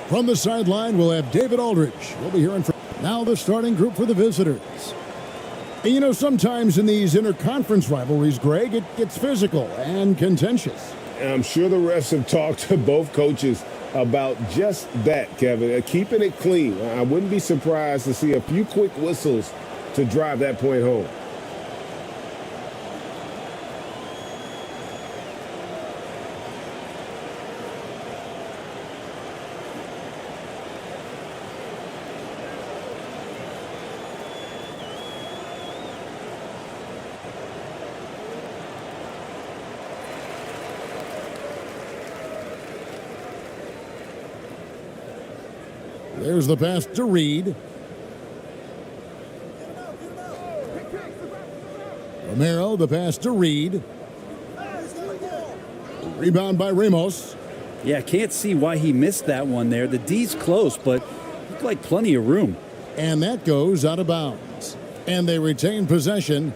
From the sideline, we'll have David Aldridge. We'll be hearing from now the starting group for the visitors. And you know, sometimes in these interconference rivalries, Greg, it gets physical and contentious. And I'm sure the refs have talked to both coaches about just that, Kevin. Keeping it clean. I wouldn't be surprised to see a few quick whistles to drive that point home. There's the pass to Reed. Romero, the pass to Reed. Rebound by Ramos. Yeah, can't see why he missed that one there. The D's close, but looked like plenty of room. And that goes out of bounds. And they retain possession.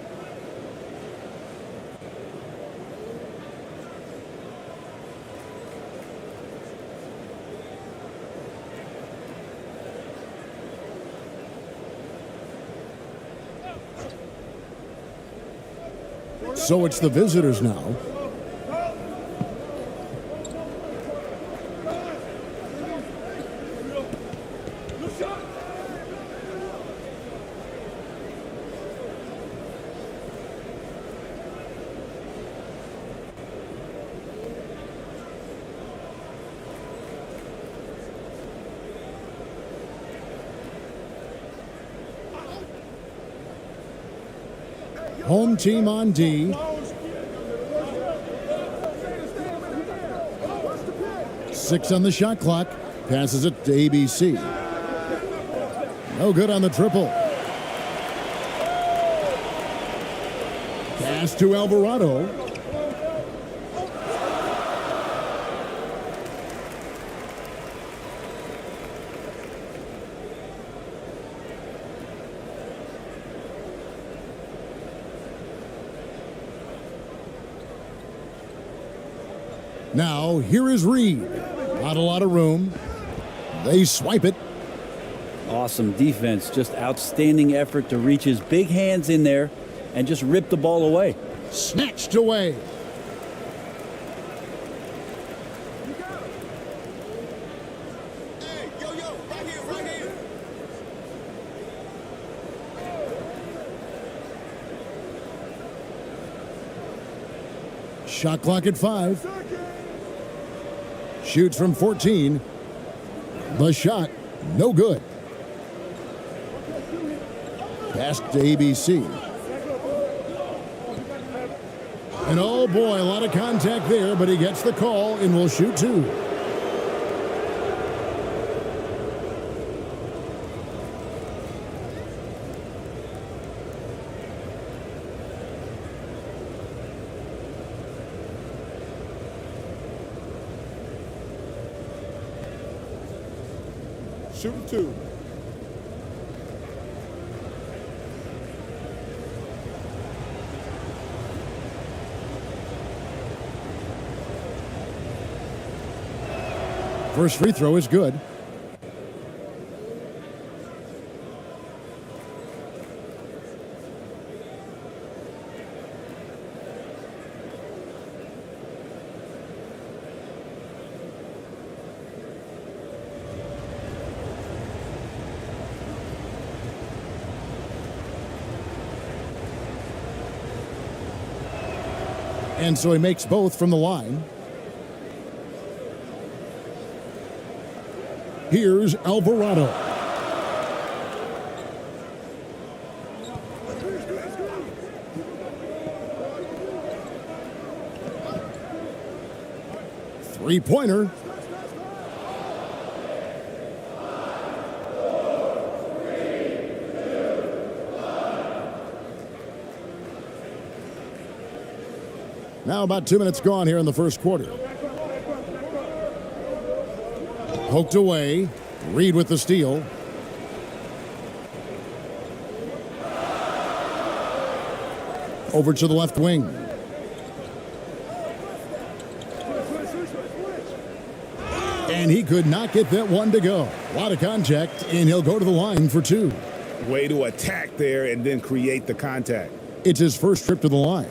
So it's the visitors now. Home team on D. 6 on the shot clock. Passes it to ABC. No good on the triple. Pass to Alvarado. Now, here is Reed. Not a lot of room. They swipe it. Awesome defense. Just outstanding effort to reach his big hands in there and just rip the ball away. Snatched away. Hey, yo, right here, right here. Shot clock at 5. Shoots from 14. The shot, no good. Pass to ABC. And oh boy, a lot of contact there, but he gets the call and will shoot 2. Shooting 2. First free throw is good. And so he makes both from the line. Here's Alvarado. Three-pointer. Now about 2 minutes gone here in the first quarter. Poked away. Reed with the steal. Over to the left wing. And and he could not get that one to go. A lot of contact, and he'll go to the line for two. Way to attack there and then create the contact. It's his first trip to the line.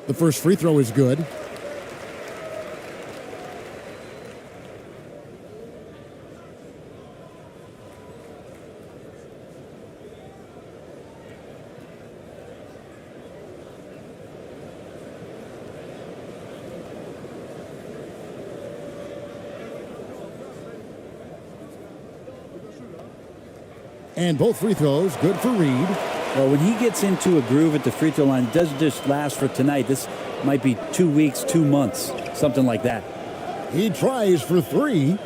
The first free throw is good. And both free throws good for Reed. Well, when he gets into a groove at the free throw line, it doesn't just last for tonight. This might be 2 weeks, 2 months, something like that. He tries for three.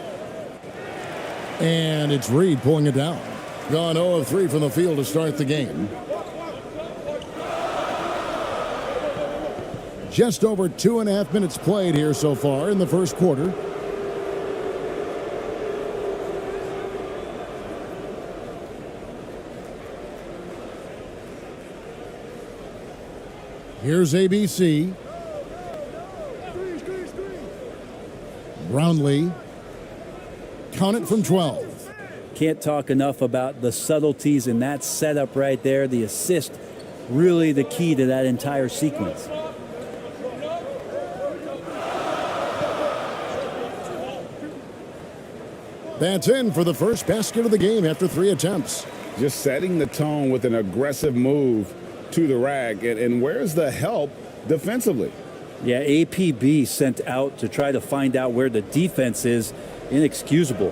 And it's Reed pulling it down. Gone 0 of 3 from the field to start the game. Just over 2.5 minutes played here so far in the first quarter. Here's ABC. Brownlee. Count it from 12. Can't talk enough about the subtleties in that setup right there. The assist, really the key to that entire sequence. That's in for the first basket of the game after 3 attempts. Just setting the tone with an aggressive move to the rack. And where's the help defensively? Yeah, APB sent out to try to find out where the defense is. Inexcusable.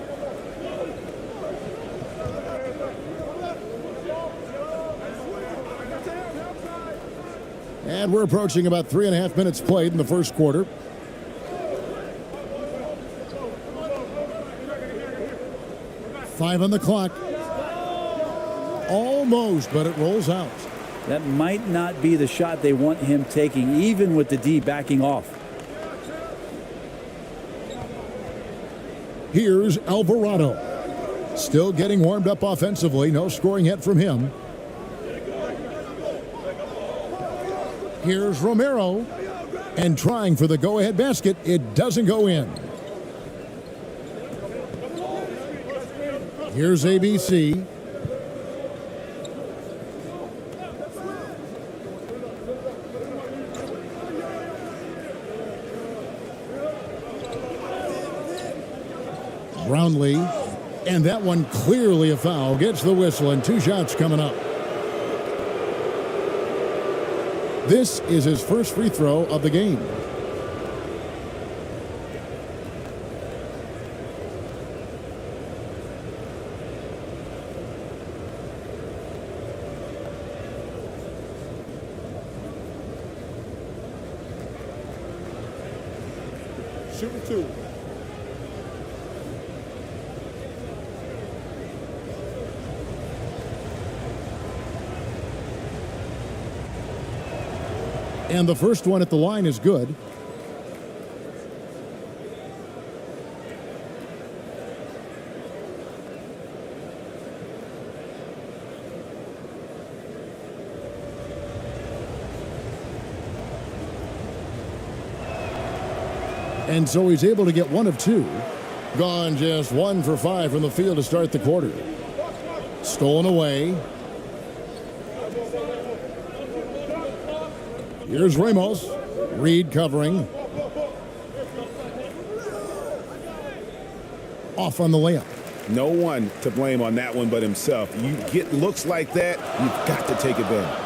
And we're approaching about 3.5 minutes played in the first quarter. Five on the clock. Almost, but it rolls out. That might not be the shot they want him taking, even with the D backing off. Here's Alvarado. Still getting warmed up offensively. No scoring yet from him. Here's Romero. And trying for the go-ahead basket. It doesn't go in. Here's ABC. Brownlee, and that one clearly a foul. Gets the whistle, and 2 shots coming up. This is his first free throw of the game. Shooting 2. And the first one at the line is good. And so he's able to get 1 of 2. Gone just 1 for 5 from the field to start the quarter. Stolen away. Here's Ramos. Reed covering. Off on the layup. No one to blame on that one but himself. You get looks like that, you've got to take advantage.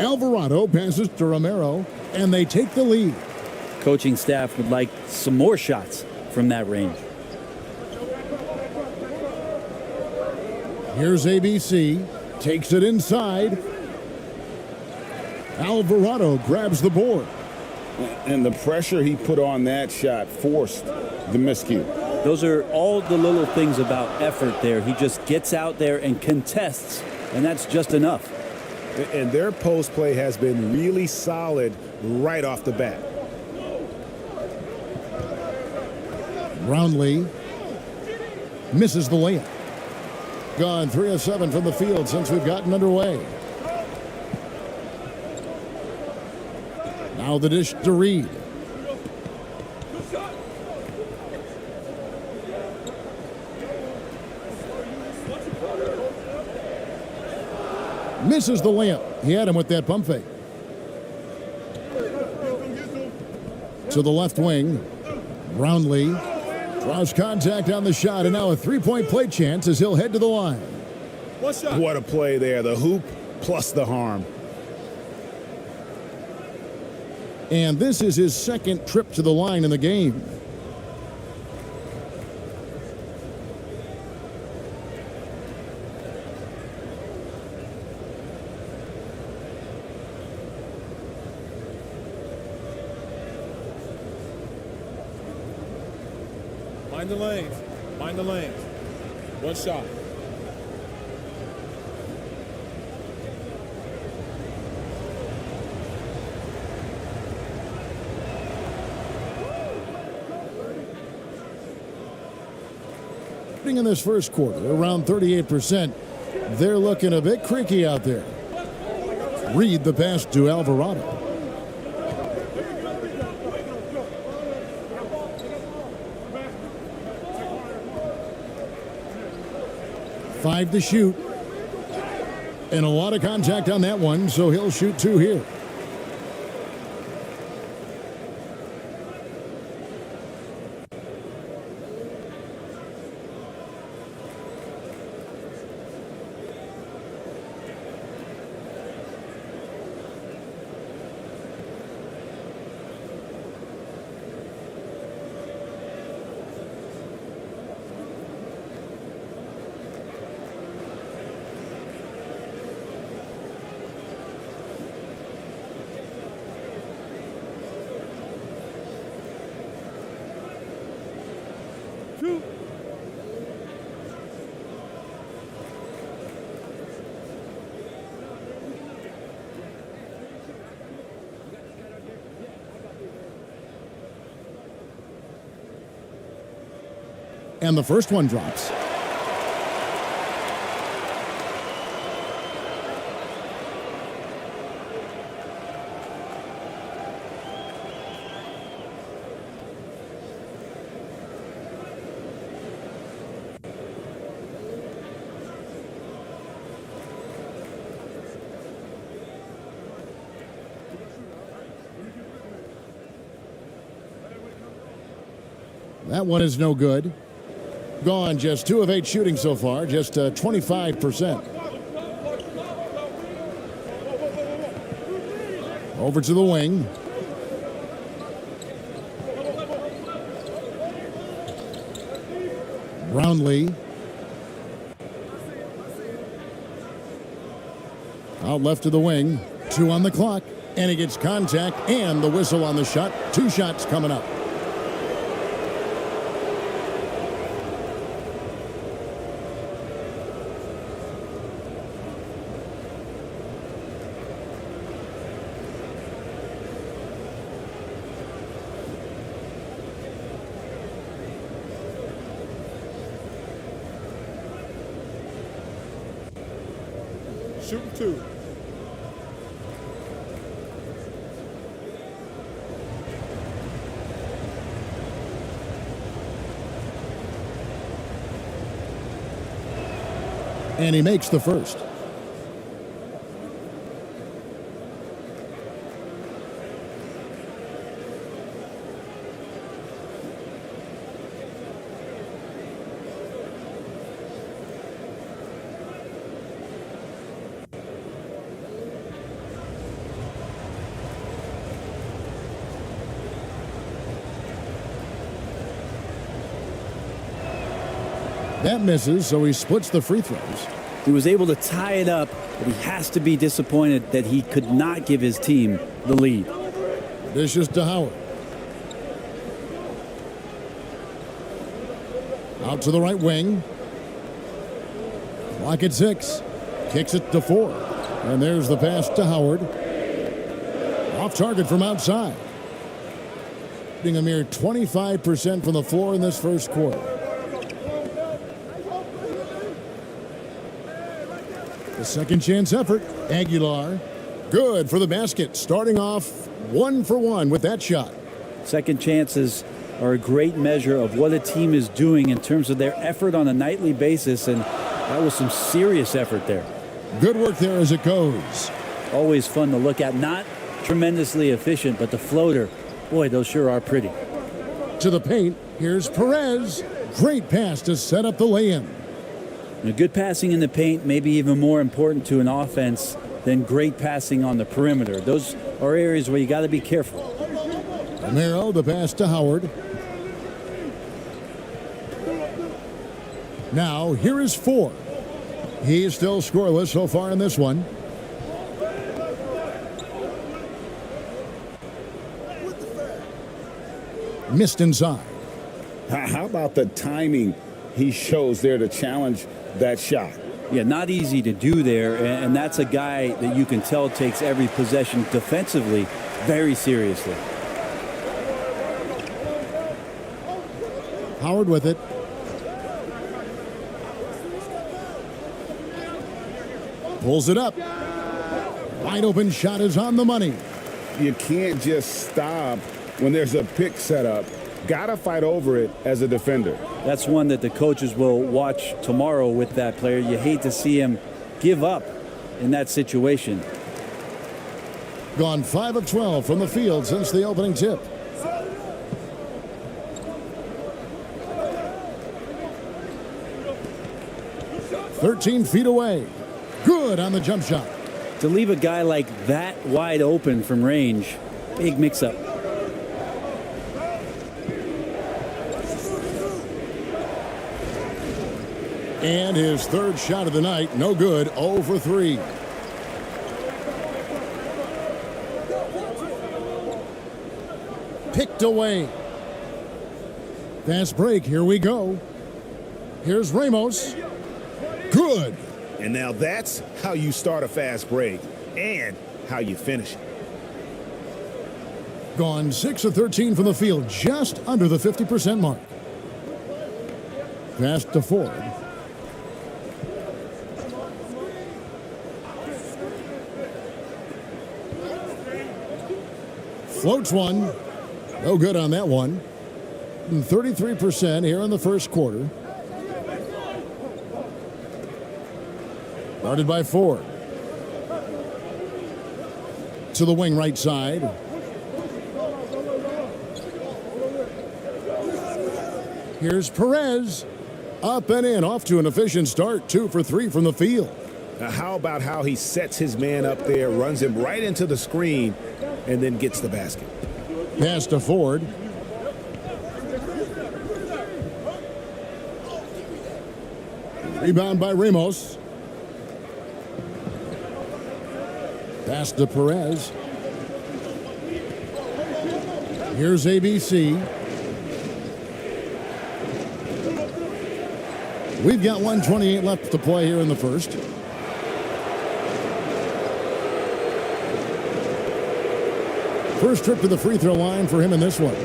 Alvarado passes to Romero, and they take the lead. Coaching staff would like some more shots from that range. Here's ABC. Takes it inside. Alvarado grabs the board. And the pressure he put on that shot forced the miscue. Those are all the little things about effort there. He just gets out there and contests, and that's just enough. And their post play has been really solid right off the bat. Brownlee misses the layup. Gone 3 of 7 from the field since we've gotten underway. Now the dish to Reed. Misses the layup. He had him with that pump fake. To the left wing. Brownlee draws contact on the shot, and now a three-point play chance as he'll head to the line. What a play there. The hoop plus the harm. And this is his second trip to the line in the game. Mind the lanes. Mind the lanes. One shot. In this first quarter, around 38%. They're looking a bit creaky out there. Reed the pass to Alvarado. Five to shoot. And a lot of contact on that one, so he'll shoot 2 here. And the first one drops. That one is no good. Gone, just 2 of 8 shooting so far, just 25%. Over to the wing. Brownlee. Out left to the wing. 2 on the clock. And he gets contact and the whistle on the shot. 2 shots coming up. Shooting 2. And he makes the first. That misses, so he splits the free throws. He was able to tie it up, but he has to be disappointed that he could not give his team the lead. Dishes to Howard. Out to the right wing. Clock at 6. Kicks it to 4. And there's the pass to Howard. Off target from outside. Shooting a mere 25% from the floor in this first quarter. The second chance effort. Aguilar. Good for the basket. Starting off 1 for 1 with that shot. Second chances are a great measure of what a team is doing in terms of their effort on a nightly basis, and that was some serious effort there. Good work there as it goes. Always fun to look at. Not tremendously efficient, but the floater, boy, those sure are pretty. To the paint, here's Perez. Great pass to set up the lay-in. And good passing in the paint may be even more important to an offense than great passing on the perimeter. Those are areas where you got to be careful. Romero, the pass to Howard. Now, here is 4. He's still scoreless so far in this one. Missed inside. How about the timing he shows there to challenge that shot? Yeah, not easy to do there, and that's a guy that you can tell takes every possession defensively very seriously. Howard with it. Pulls it up. Wide open shot is on the money. You can't just stop when there's a pick set up. Gotta fight over it as a defender. That's one that the coaches will watch tomorrow with that player. You hate to see him give up in that situation. Gone 5 of 12 from the field since the opening tip. "13 feet away." Good on the jump shot. To leave a guy like that wide open from range, big mix-up. And his third shot of the night, no good, 0 for 3. Picked away. Fast break, here we go. Here's Ramos. Good. And now that's how you start a fast break and how you finish it. Gone 6 of 13 from the field, just under the 50% mark. Pass to Ford. Floats one. No good on that one. 33% here in the first quarter. Guarded by Ford. To the wing right side. Here's Perez. Up and in, off to an efficient start. 2 for 3 from the field. Now how about how he sets his man up there, runs him right into the screen, and then gets the basket. Pass to Ford. Rebound by Ramos. Pass to Perez. Here's ABC. We've got 1:28 left to play here in the first. First trip to the free throw line for him in this one.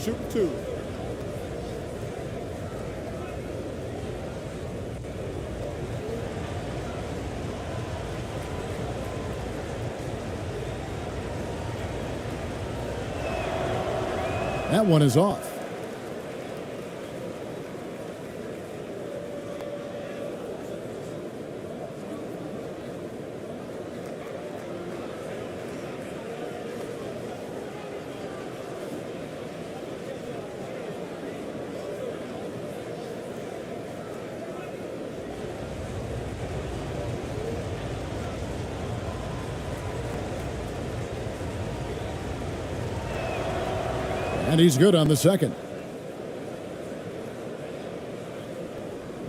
Shoot 2. That one is off. And he's good on the second.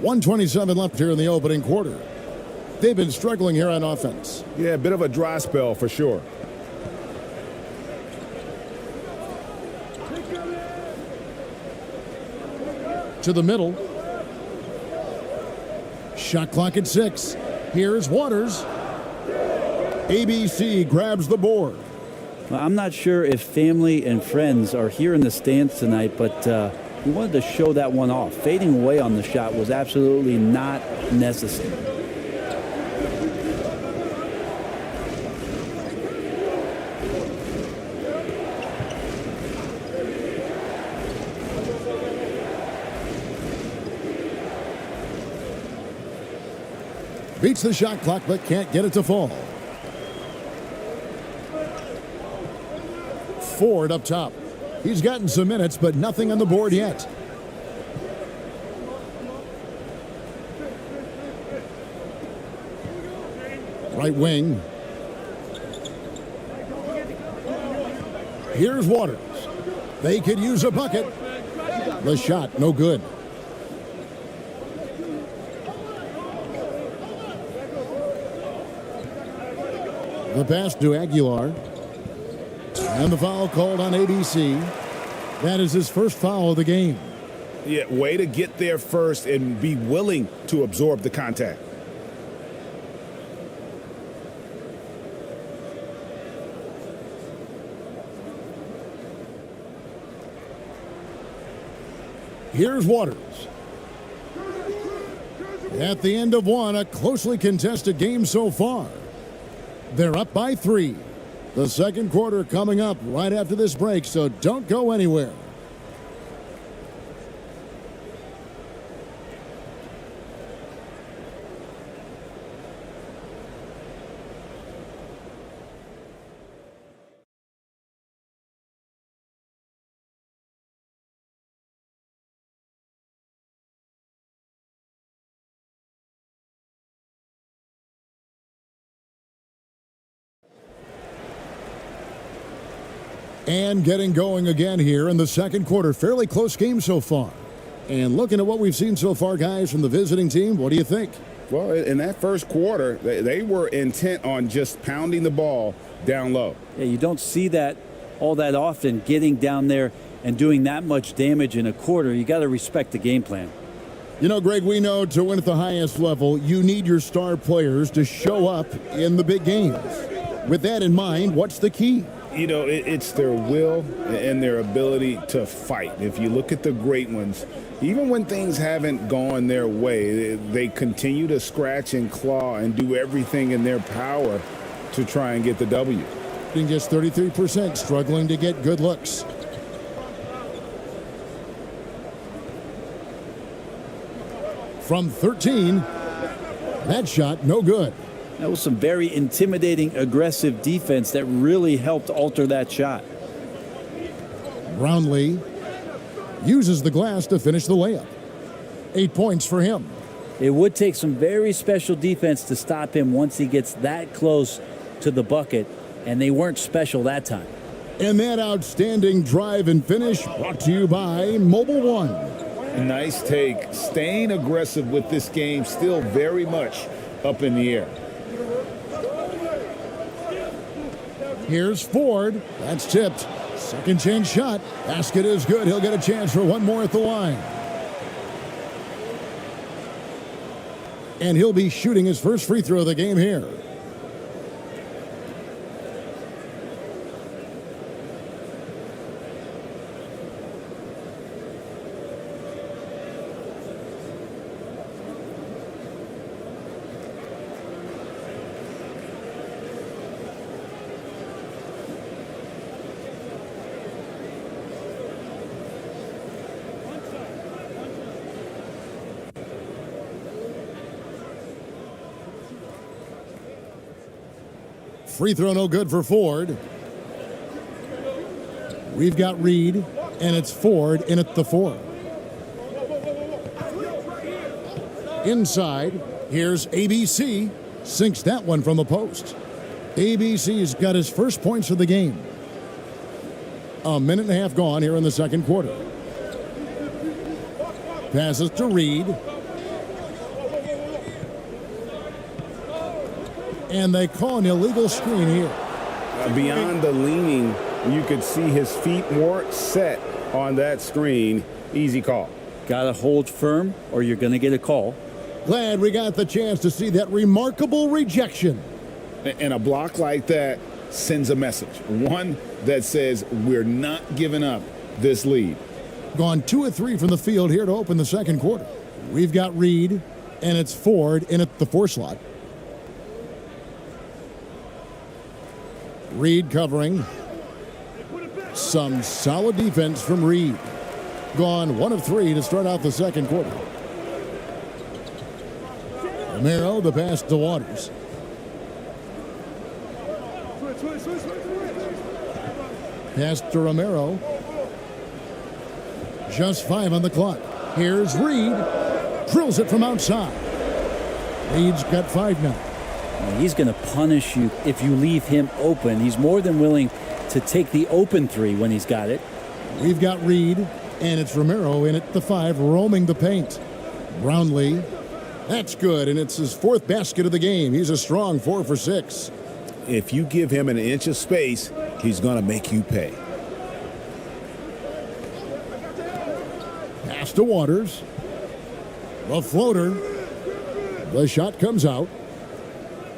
1:27 left here in the opening quarter. They've been struggling here on offense. Yeah, a bit of a dry spell for sure. To the middle. Shot clock at 6. Here's Waters. ABC grabs the board. Well, I'm not sure if family and friends are here in the stands tonight, but we wanted to show that one off. Fading away on the shot was absolutely not necessary. Beats the shot clock, but can't get it to fall. Ford up top. He's gotten some minutes, but nothing on the board yet. Right wing. Here's Waters. They could use a bucket. The shot, no good. The pass to Aguilar. And the foul called on ABC. That is his first foul of the game. Yeah, way to get there first and be willing to absorb the contact. Here's Waters. At the end of one, a closely contested game so far. They're up by 3. The second quarter coming up right after this break, so don't go anywhere. And getting going again here in the second quarter. Fairly close game so far. And looking at what we've seen so far, guys, from the visiting team, what do you think? Well, in that first quarter, they were intent on just pounding the ball down low. Yeah, you don't see that all that often, getting down there and doing that much damage in a quarter. You got to respect the game plan. You know, Greg, we know to win at the highest level, you need your star players to show up in the big games. With that in mind, what's the key? You know, it's their will and their ability to fight. If you look at the great ones, even when things haven't gone their way, they continue to scratch and claw and do everything in their power to try and get the W. Just 33%, struggling to get good looks. From 13, that shot no good. That was some very intimidating, aggressive defense that really helped alter that shot. Brownlee uses the glass to finish the layup. 8 points for him. It would take some very special defense to stop him once he gets that close to the bucket, and they weren't special that time. And that outstanding drive and finish brought to you by Mobile One. Nice take. Staying aggressive with this game, still very much up in the air. Here's Ford. That's tipped. Second chance shot. Basket is good. He'll get a chance for one more at the line. And he'll be shooting his first free throw of the game here. Free throw no good for Ford. We've got Reed, and it's Ford in at the 4. Inside, here's ABC. Sinks that one from the post. ABC's got his first points of the game. A minute and a half gone here in the second quarter. Passes to Reed. And they call an illegal screen here. Beyond the leaning, you could see his feet weren't set on that screen. Easy call. Got to hold firm or you're going to get a call. Glad we got the chance to see that remarkable rejection. And a block like that sends a message. One that says we're not giving up this lead. Gone 2 of 3 from the field here to open the second quarter. We've got Reed, and it's Ford in at the 4 slot. Reed covering. Some solid defense from Reed. Gone 1 of 3 to start out the second quarter. Romero, the pass to Waters. Pass to Romero. Just 5 on the clock. Here's Reed. Drills it from outside. Reed's got 5 now. He's going to punish you if you leave him open. He's more than willing to take the open 3 when he's got it. We've got Reed, and it's Romero in at the 5, roaming the paint. Brownlee. That's good, and it's his 4th basket of the game. He's a strong 4 for 6. If you give him an inch of space, he's going to make you pay. Pass to Waters. The floater. The shot comes out.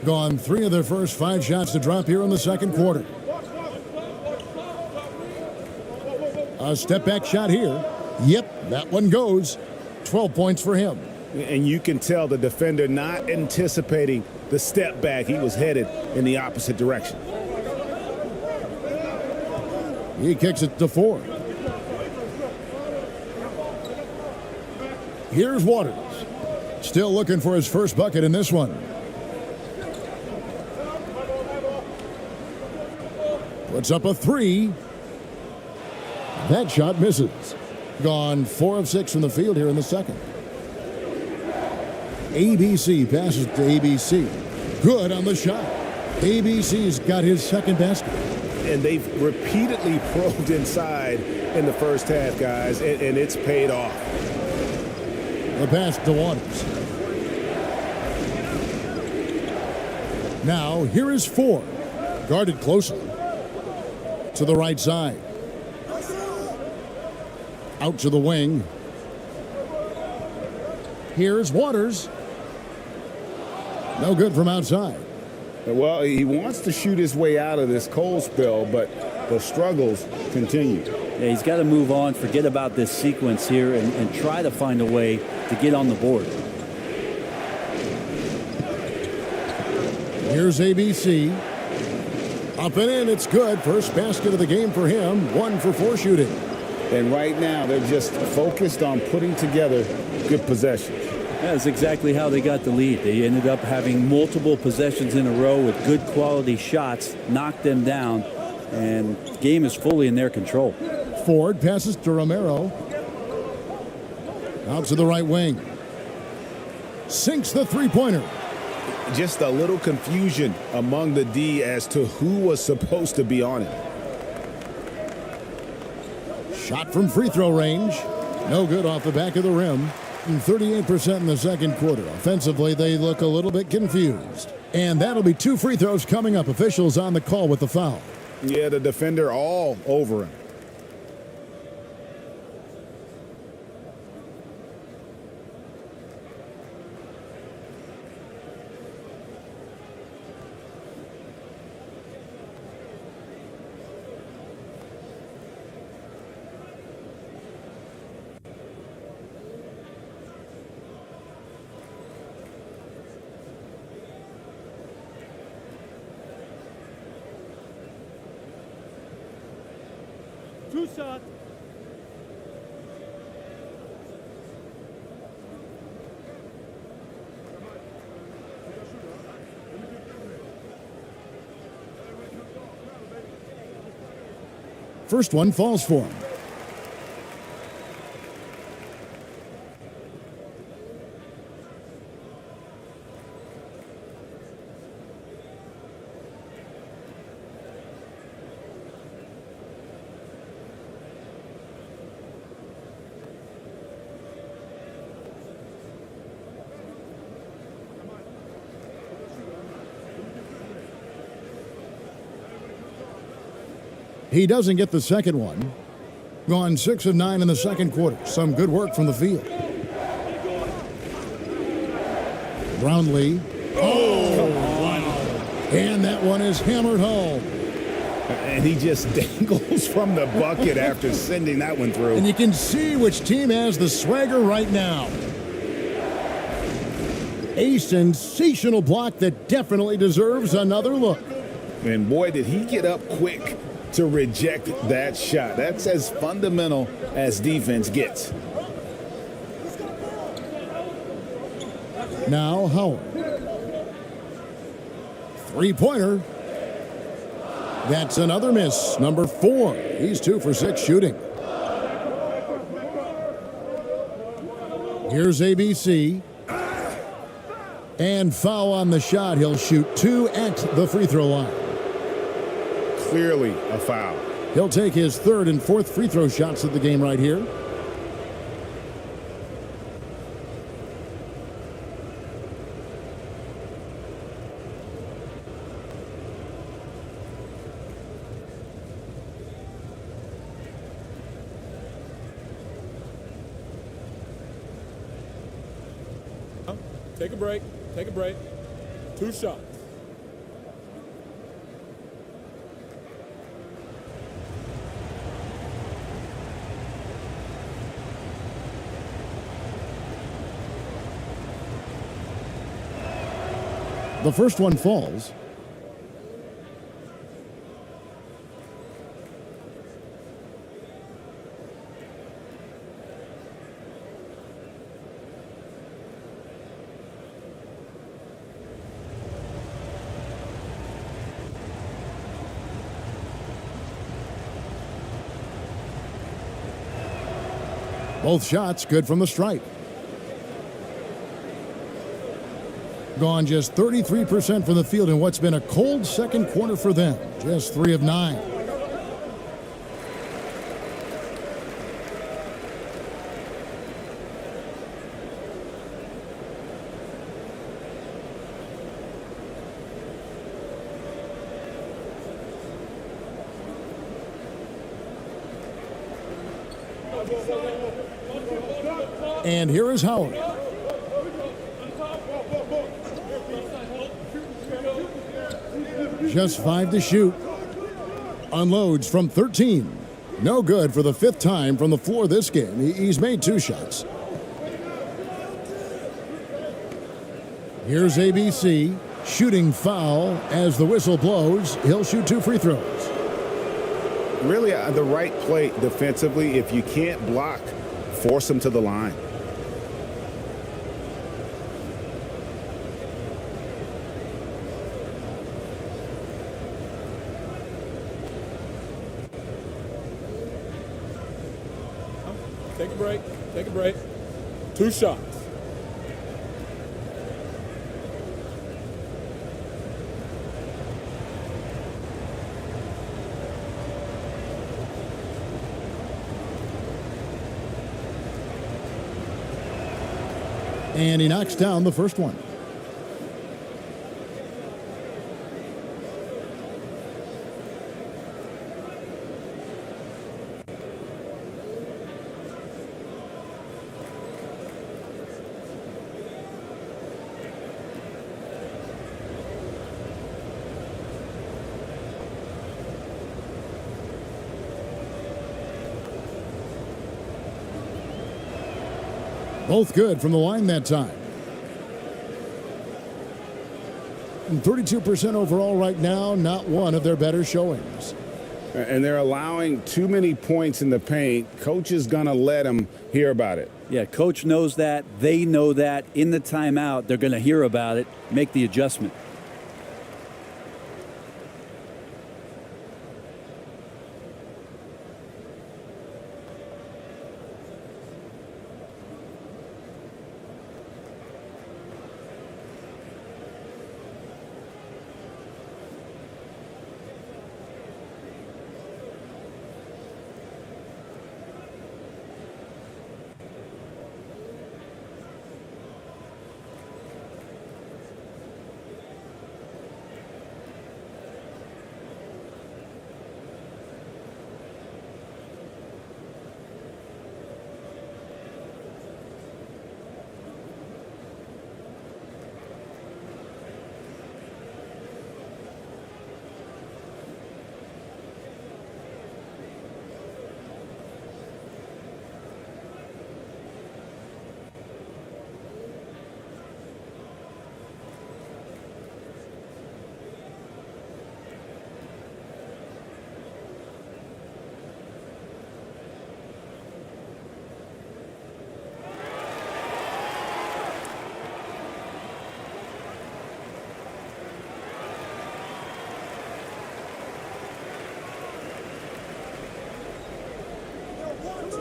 Gone 3 of their first 5 shots to drop here in the second quarter. A step back shot here. Yep, that one goes. 12 points for him. And you can tell the defender not anticipating the step back. He was headed in the opposite direction. He kicks it to Ford. Here's Waters. Still looking for his first bucket in this one. Puts up a 3. That shot misses. Gone 4 of 6 from the field here in the second. ABC passes to ABC. Good on the shot. ABC's got his second basket. And they've repeatedly probed inside in the first half, guys, and it's paid off. The pass to Waters. Now, here is Ford. Guarded closely. To the right side. Out to the wing. Here's Waters. No good from outside. Well, he wants to shoot his way out of this cold spell, but the struggles continue. Yeah, he's got to move on, forget about this sequence here, and try to find a way to get on the board. Here's ABC. Up and in, it's good. First basket of the game for him. 1 for 4 shooting. And right now, they're just focused on putting together good possessions. That's exactly how they got the lead. They ended up having multiple possessions in a row with good quality shots, knocked them down, and the game is fully in their control. Ford passes to Romero. Out to the right wing. Sinks the three-pointer. Just a little confusion among the D as to who was supposed to be on it. Shot from free throw range. No good off the back of the rim. 38% in the second quarter. Offensively, they look a little bit confused. And that'll be 2 free throws coming up. Officials on the call with the foul. Yeah, the defender all over him. Two shot. First one falls for him. He doesn't get the second one. Gone 6 of 9 in the second quarter. Some good work from the field. Brownlee. Oh, wow. And that one is hammered home. And he just dangles from the bucket after sending that one through. And you can see which team has the swagger right now. A sensational block that definitely deserves another look. And boy, did he get up quick to reject that shot. That's as fundamental as defense gets. Now Howard. Three-pointer. That's another miss. Number 4. He's 2 for 6 shooting. Here's ABC. And foul on the shot. He'll shoot 2 at the free throw line. Clearly a foul. He'll take his 3rd and 4th free throw shots of the game right here. Take a break. Take a break. 2 shots. The first one falls. Both shots good from the stripe. Gone just 33% from the field in what's been a cold second quarter for them. Just 3 of 9. And here is Howard. Just 5 to shoot. Unloads from 13. No good for the 5th time from the floor this game. He's made 2 shots. Here's ABC. Shooting foul as the whistle blows. He'll shoot 2 free throws. Really the right play defensively. If you can't block, force him to the line. Take a break. Take a break. 2 shots. And he knocks down the first one. Both good from the line that time. And 32% overall right now, not one of their better showings. And they're allowing too many points in the paint. Coach is going to let them hear about it. Yeah, coach knows that. They know that. In the timeout, they're going to hear about it, make the adjustment.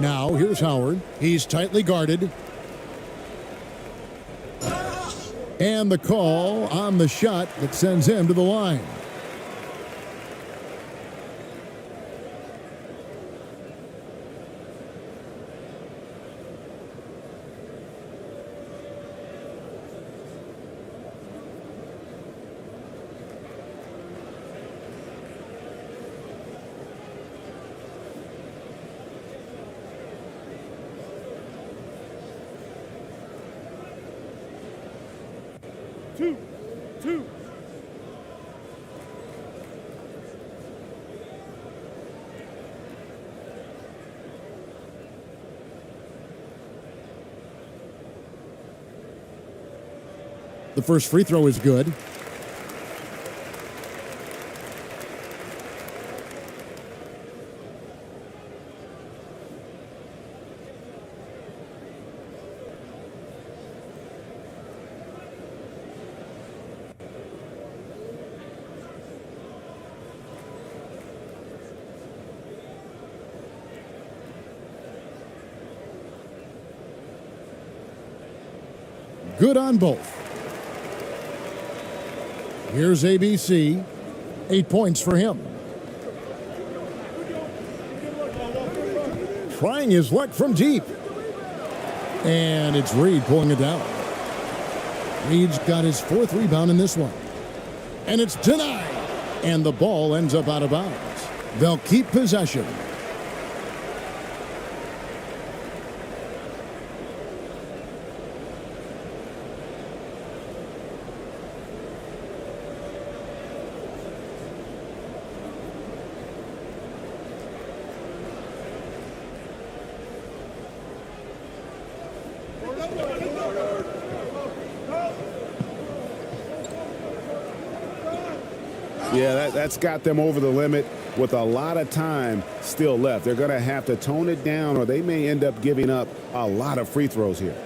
Now, here's Howard. He's tightly guarded. And the call on the shot that sends him to the line. Two. The first free throw is good. Good on both. Here's ABC. 8 points for him. Trying his luck from deep. And it's Reed pulling it down. Reed's got his 4th rebound in this one. And it's denied. And the ball ends up out of bounds. They'll keep possession. Yeah, that's got them over the limit with a lot of time still left. They're going to have to tone it down, or they may end up giving up a lot of free throws here.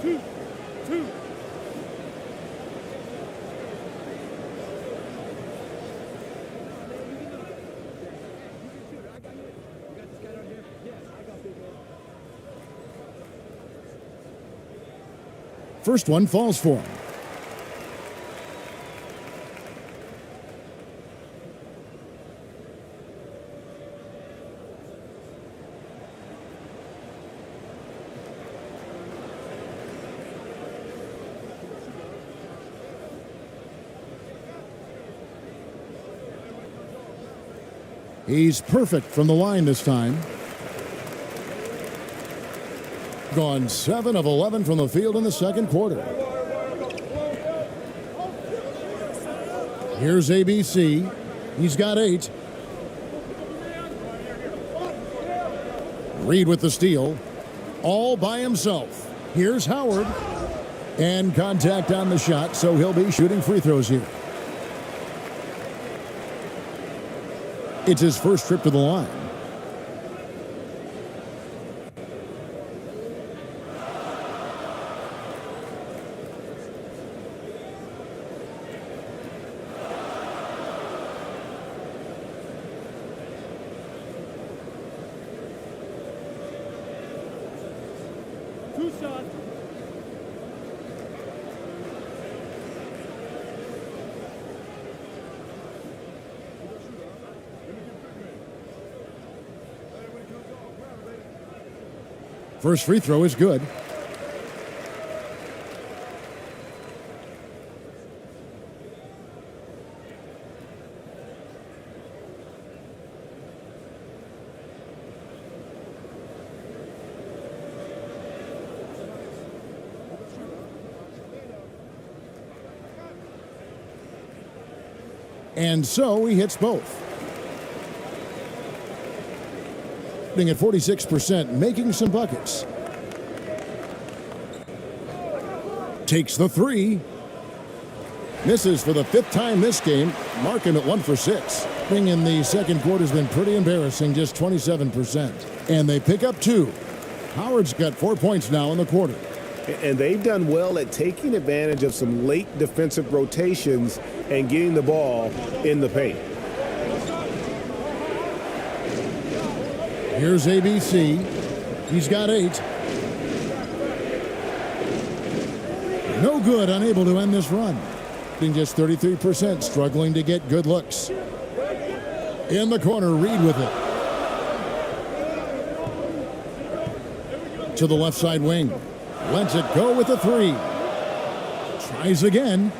Two. First one falls for him. He's perfect from the line this time. Gone 7 of 11 from the field in the second quarter. Here's ABC. He's got 8. Reed with the steal. All by himself. Here's Howard. And contact on the shot, so he'll be shooting free throws here. It's his first trip to the line. First free throw is good. And so he hits both. At 46%, making some buckets. Takes the 3. Misses for the 5th time this game. Mark him at 1 for 6. Thing in the second quarter has been pretty embarrassing, just 27%. And they pick up 2. Howard's got 4 points now in the quarter. And they've done well at taking advantage of some late defensive rotations and getting the ball in the paint. Here's ABC. He's got 8. No good, unable to end this run. Being just 33%, struggling to get good looks. In the corner, Reed with it. To the left side wing. Lets it go with a 3. Tries again.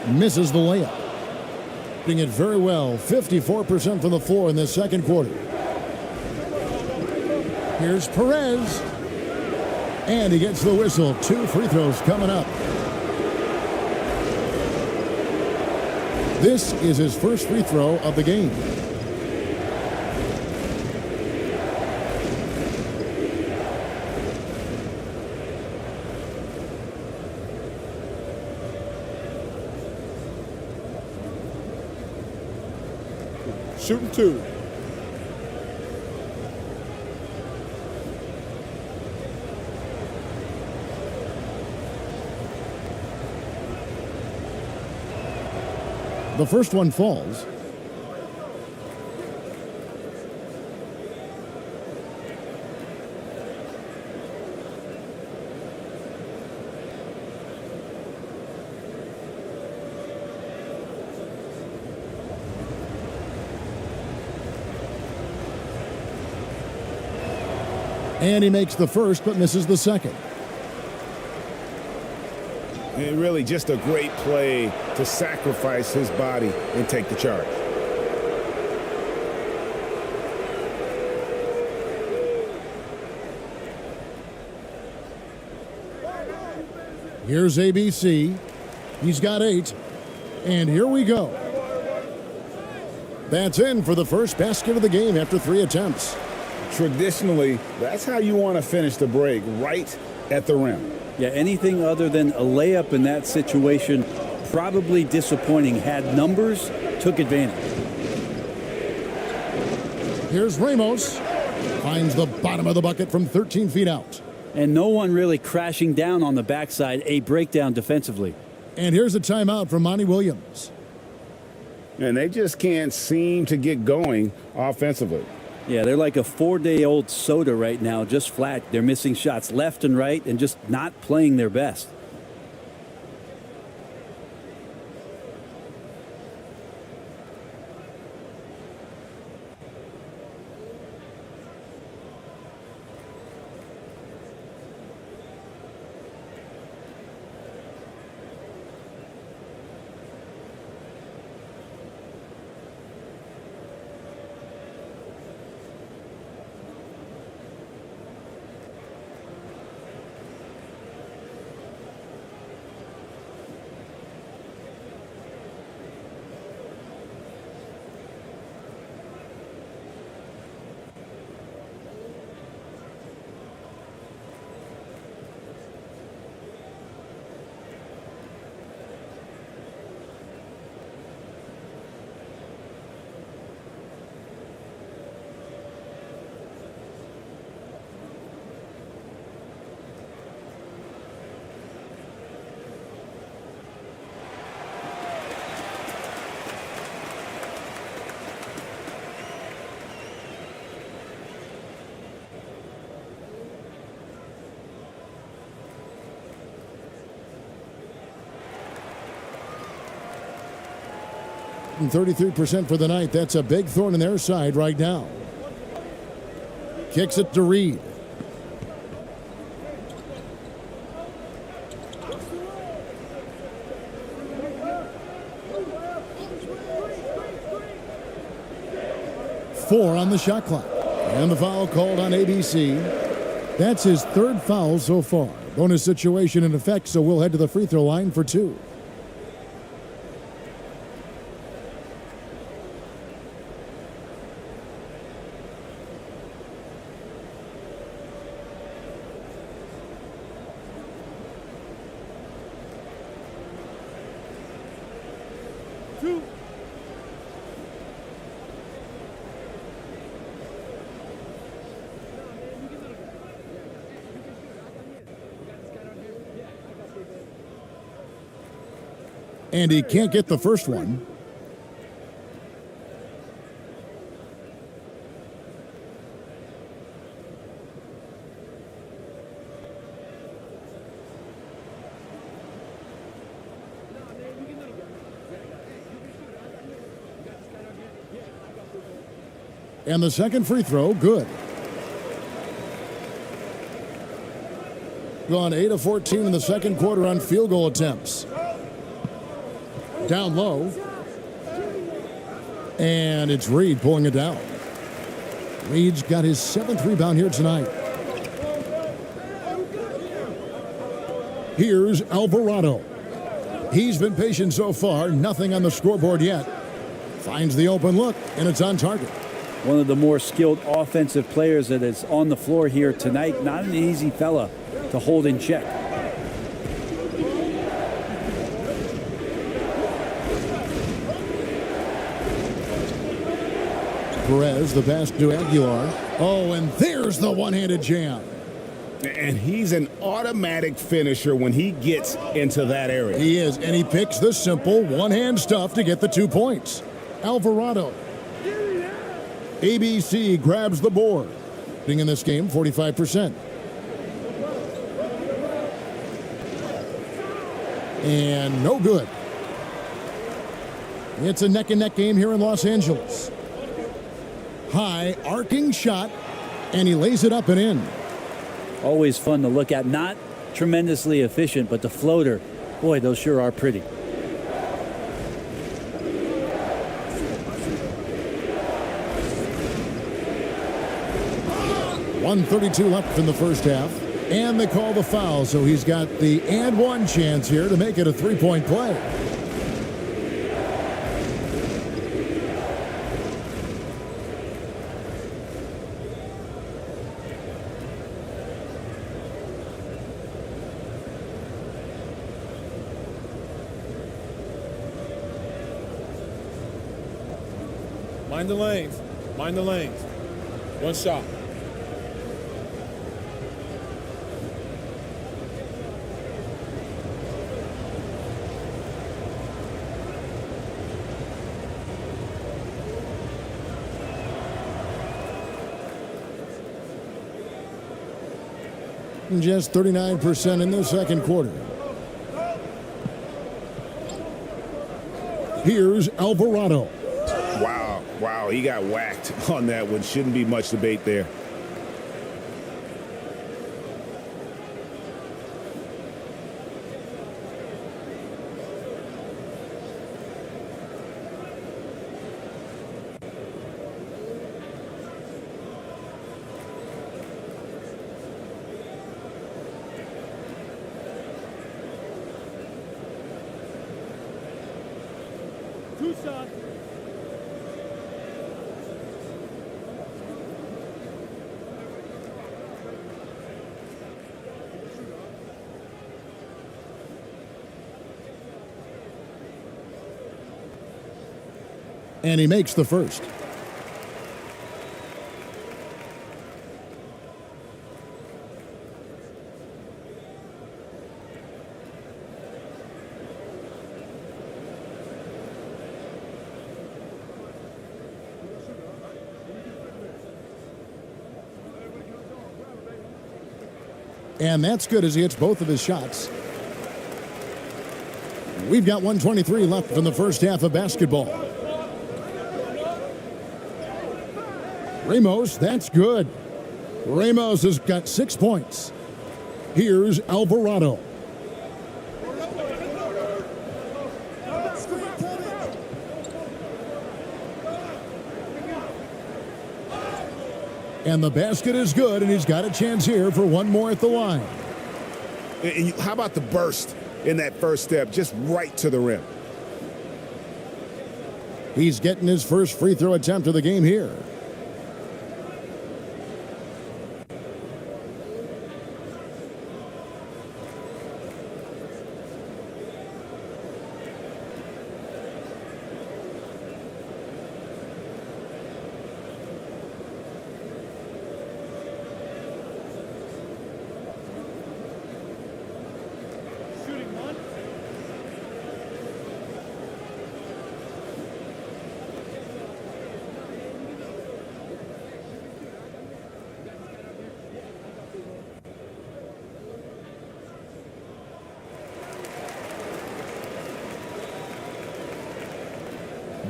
Misses the layup. Doing it very well. 54% from the floor in this second quarter. Here's Perez. And he gets the whistle. 2 free throws coming up. This is his first free throw of the game. Shooting 2. The first one falls. And he makes the first, but misses the second. And really just a great play to sacrifice his body and take the charge. Here's ABC. He's got 8. And here we go. That's in for the first basket of the game after 3 attempts. Traditionally, that's how you want to finish the break, right at the rim. Yeah, anything other than a layup in that situation, probably disappointing. Had numbers, took advantage. Here's Ramos. Finds the bottom of the bucket from 13 feet out. And no one really crashing down on the backside. A breakdown defensively. And here's a timeout from Monty Williams. And they just can't seem to get going offensively. Yeah, they're like a 4-day-old soda right now, just flat. They're missing shots left and right and just not playing their best. And 33% for the night. That's a big thorn in their side right now. Kicks it to Reed. Four on the shot clock. And the foul called on ABC. That's his 3rd foul so far. Bonus situation in effect, so we'll head to the free throw line for 2. And he can't get the first one. And the second free throw, good. Gone 8 of 14 in the second quarter on field goal attempts. Down low. And it's Reed pulling it down. Reed's got his 7th rebound here tonight. Here's Alvarado. He's been patient so far. Nothing on the scoreboard yet. Finds the open look, and it's on target. One of the more skilled offensive players that is on the floor here tonight. Not an easy fella to hold in check. Perez, the pass to Aguilar. Oh, and there's the one-handed jam. And he's an automatic finisher when he gets into that area. He is, and he picks the simple one-hand stuff to get the 2 points. Alvarado. ABC grabs the board. Being in this game, 45%. And no good. It's a neck-and-neck game here in Los Angeles. High, arcing shot, and he lays it up and in. Always fun to look at. Not tremendously efficient, but the floater, boy, those sure are pretty. .132 left in the first half. And they call the foul, so he's got the and one chance here to make it a three-point play. Mind the lanes. Mind the lanes. One shot. Just 39% in the second quarter. Here's Alvarado. Wow, he got whacked on that one. Shouldn't be much debate there. Two shots. And he makes the first. And that's good as he hits both of his shots. We've got 1:23 left in the first half of basketball. Ramos, that's good. Ramos has got 6 points. Here's Alvarado. And the basket is good, and he's got a chance here for one more at the line. And how about the burst in that first step, just right to the rim? He's getting his first free throw attempt of the game here.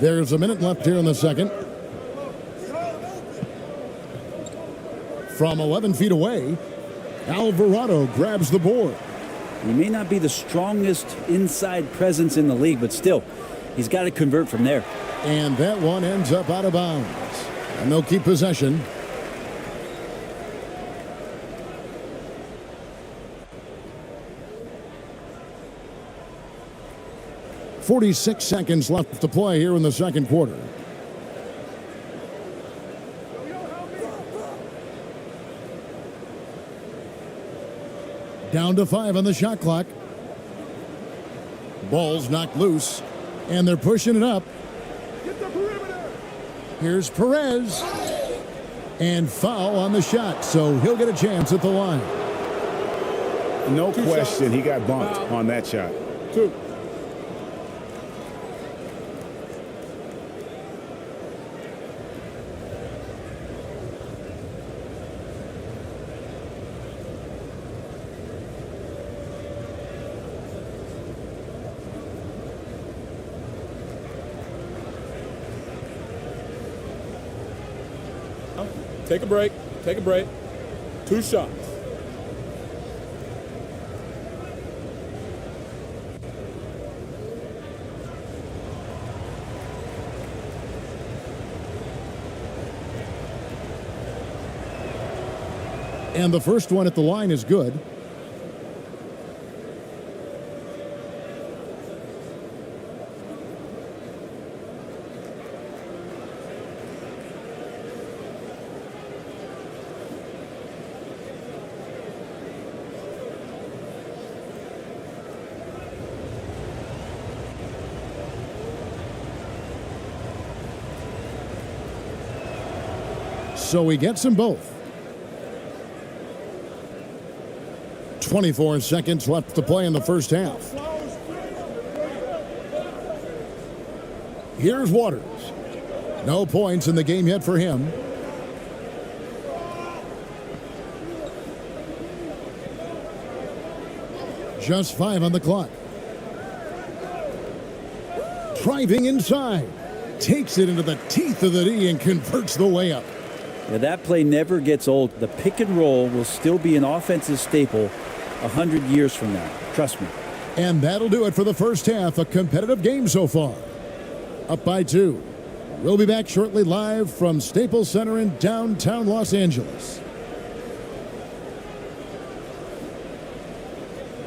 There's a minute left here in the second. From 11 feet away, Alvarado grabs the board. He may not be the strongest inside presence in the league, but still, he's got to convert from there. And that one ends up out of bounds. And they'll keep possession. .46 seconds left to play here in the second quarter. Down to 5 on the shot clock. Ball's knocked loose, and they're pushing it up. Here's Perez. And foul on the shot, so he'll get a chance at the line. No question, he got bumped on that shot. 2. Take a break. Take a break. 2 shots. And the first one at the line is good. So he gets them both. 24 seconds left to play in the first half. Here's Waters. No points in the game yet for him. Just 5 on the clock. Driving inside. Takes it into the teeth of the D and converts the layup. Yeah, that play never gets old. The pick and roll will still be an offensive staple 100 years from now. Trust me. And that'll do it for the first half. A competitive game so far. Up by 2. We'll be back shortly live from Staples Center in downtown Los Angeles.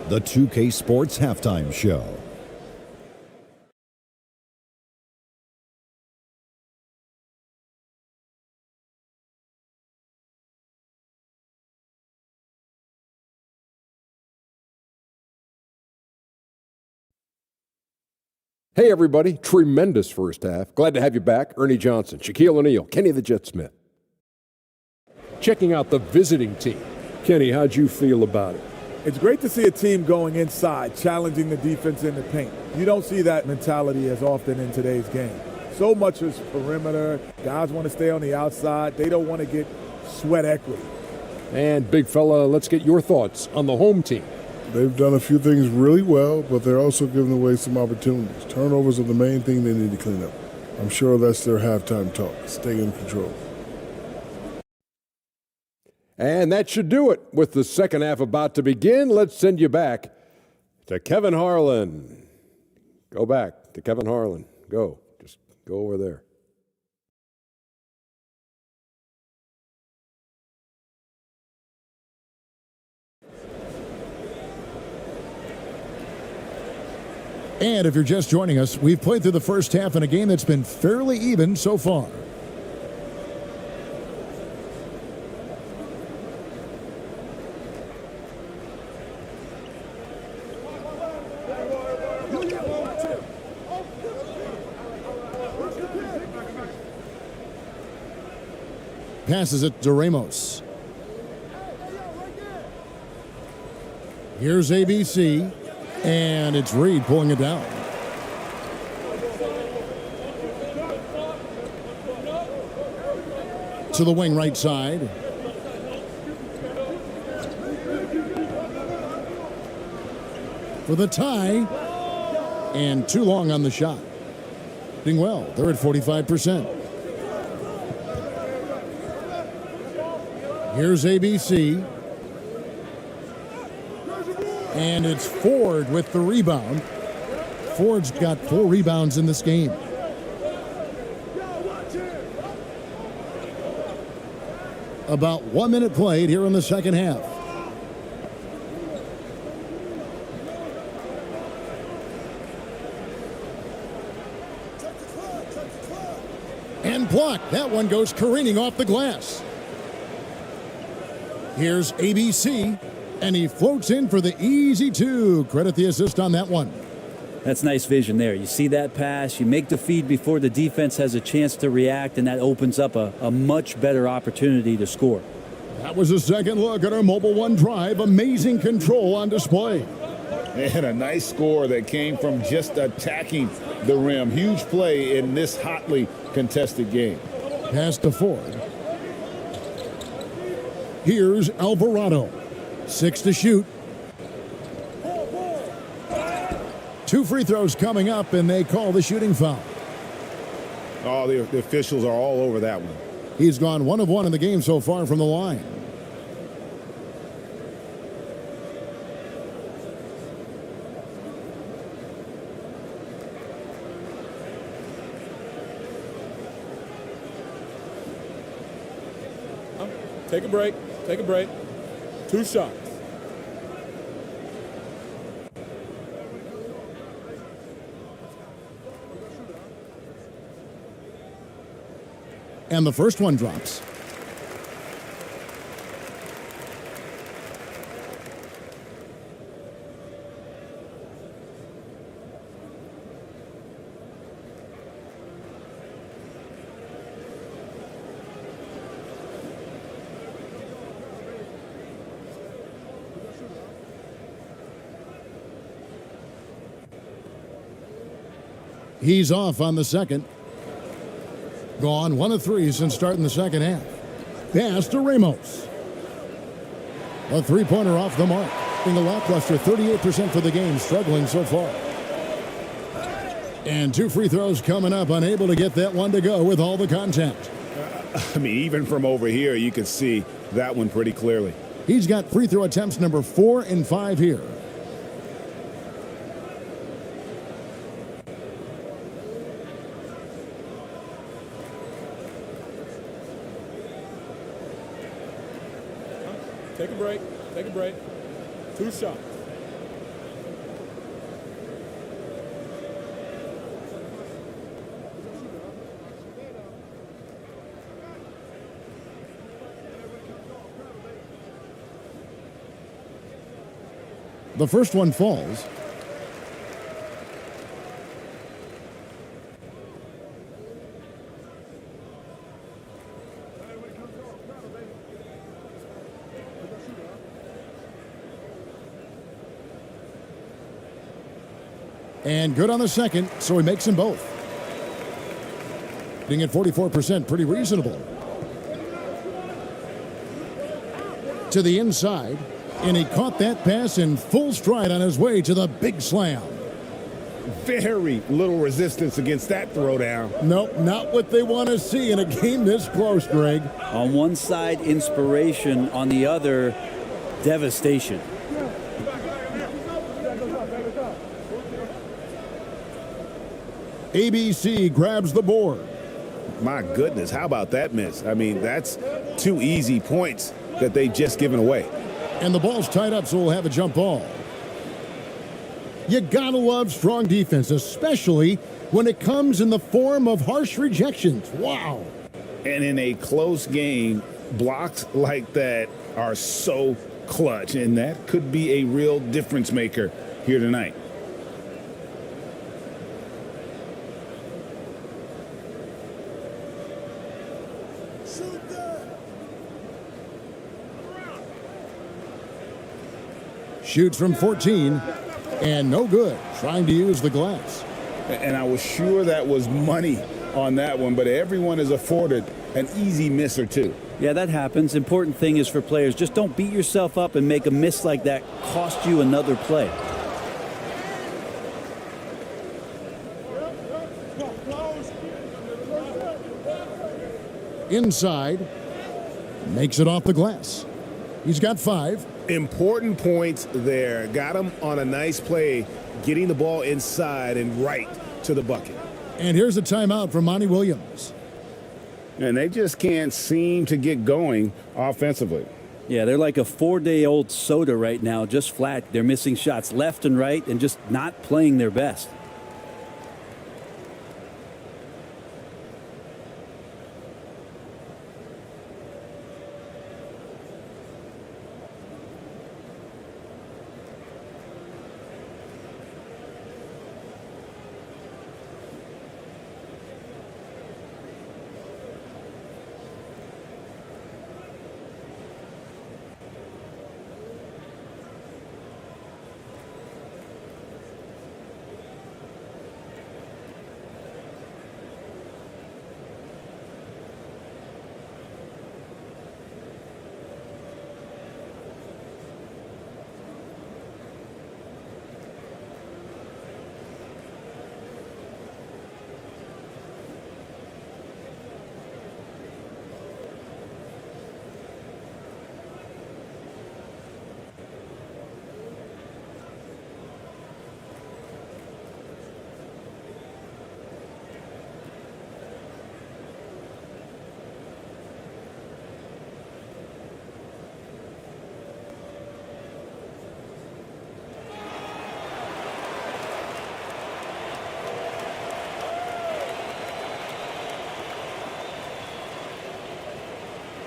The 2K Sports Halftime Show. Hey, everybody. Tremendous first half. Glad to have you back. Ernie Johnson, Shaquille O'Neal, Kenny the Jet Smith. Checking out the visiting team. Kenny, how'd you feel about it? It's great to see a team going inside, challenging the defense in the paint. You don't see that mentality as often in today's game. So much is perimeter. Guys want to stay on the outside. They don't want to get sweat equity. And, big fella, let's get your thoughts on the home team. They've done a few things really well, but they're also giving away some opportunities. Turnovers are the main thing they need to clean up. I'm sure that's their halftime talk. Stay in control. And that should do it. With the second half about to begin, let's send you back to Kevin Harlan. Go back to Kevin Harlan. Go. Just go over there. And if you're just joining us, we've played through the first half in a game that's been fairly even so far. Passes it to Ramos. Here's ABC. And it's Reed pulling it down. To the wing right side. For the tie. And too long on the shot. Doing well. They're at 45%. Here's ABC. And it's Ford with the rebound. Ford's got 4 rebounds in this game. About 1 minute played here in the second half. And blocked. That one goes careening off the glass. Here's ABC, and he floats in for the easy 2. Credit the assist on that one. That's nice vision there. You see that pass, you make the feed before the defense has a chance to react, and that opens up a much better opportunity to score. That was a second look at our Mobile One drive. Amazing control on display. And a nice score that came from just attacking the rim. Huge play in this hotly contested game. Pass to Ford. Here's Alvarado. 6 to shoot. 2 free throws coming up, and they call the shooting foul. Oh, the officials are all over that one. He's gone 1 of 1 in the game so far from the line. Take a break. Take a break. 2 shots. And the first one drops. He's off on the second. Gone 1 of 3 since starting the second half. Pass to Ramos. A 3-pointer off the mark. Being a lackluster 38% for the game, struggling so far. And 2 free throws coming up, unable to get that one to go with all the contact. I mean, even from over here, you can see that one pretty clearly. He's got free throw attempts number 4 and 5 here. Take a break. Take a break. 2 shots. The first one falls. And good on the second, so he makes them both. Being at 44%, pretty reasonable. To the inside, and he caught that pass in full stride on his way to the big slam. Very little resistance against that throwdown. Nope, not what they want to see in a game this close, Greg. On one side, inspiration. On the other, devastation. ABC grabs the board. My goodness, how about that miss? I mean, that's 2 easy points that they've just given away. And the ball's tied up, so we'll have a jump ball. You gotta love strong defense, especially when it comes in the form of harsh rejections. Wow. And in a close game, blocks like that are so clutch, and that could be a real difference maker here tonight. Shoots from 14, and no good, trying to use the glass. And I was sure that was money on that one, but everyone is afforded an easy miss or 2. Yeah, that happens. Important thing is for players, just don't beat yourself up and make a miss like that cost you another play. inside. Makes it off the glass. He's got 5. Important points there. Got him on a nice play, getting the ball inside and right to the bucket. And here's a timeout from Monty Williams. And they just can't seem to get going offensively. Yeah, they're like a 4-day-old soda right now, just flat. They're missing shots left and right and just not playing their best.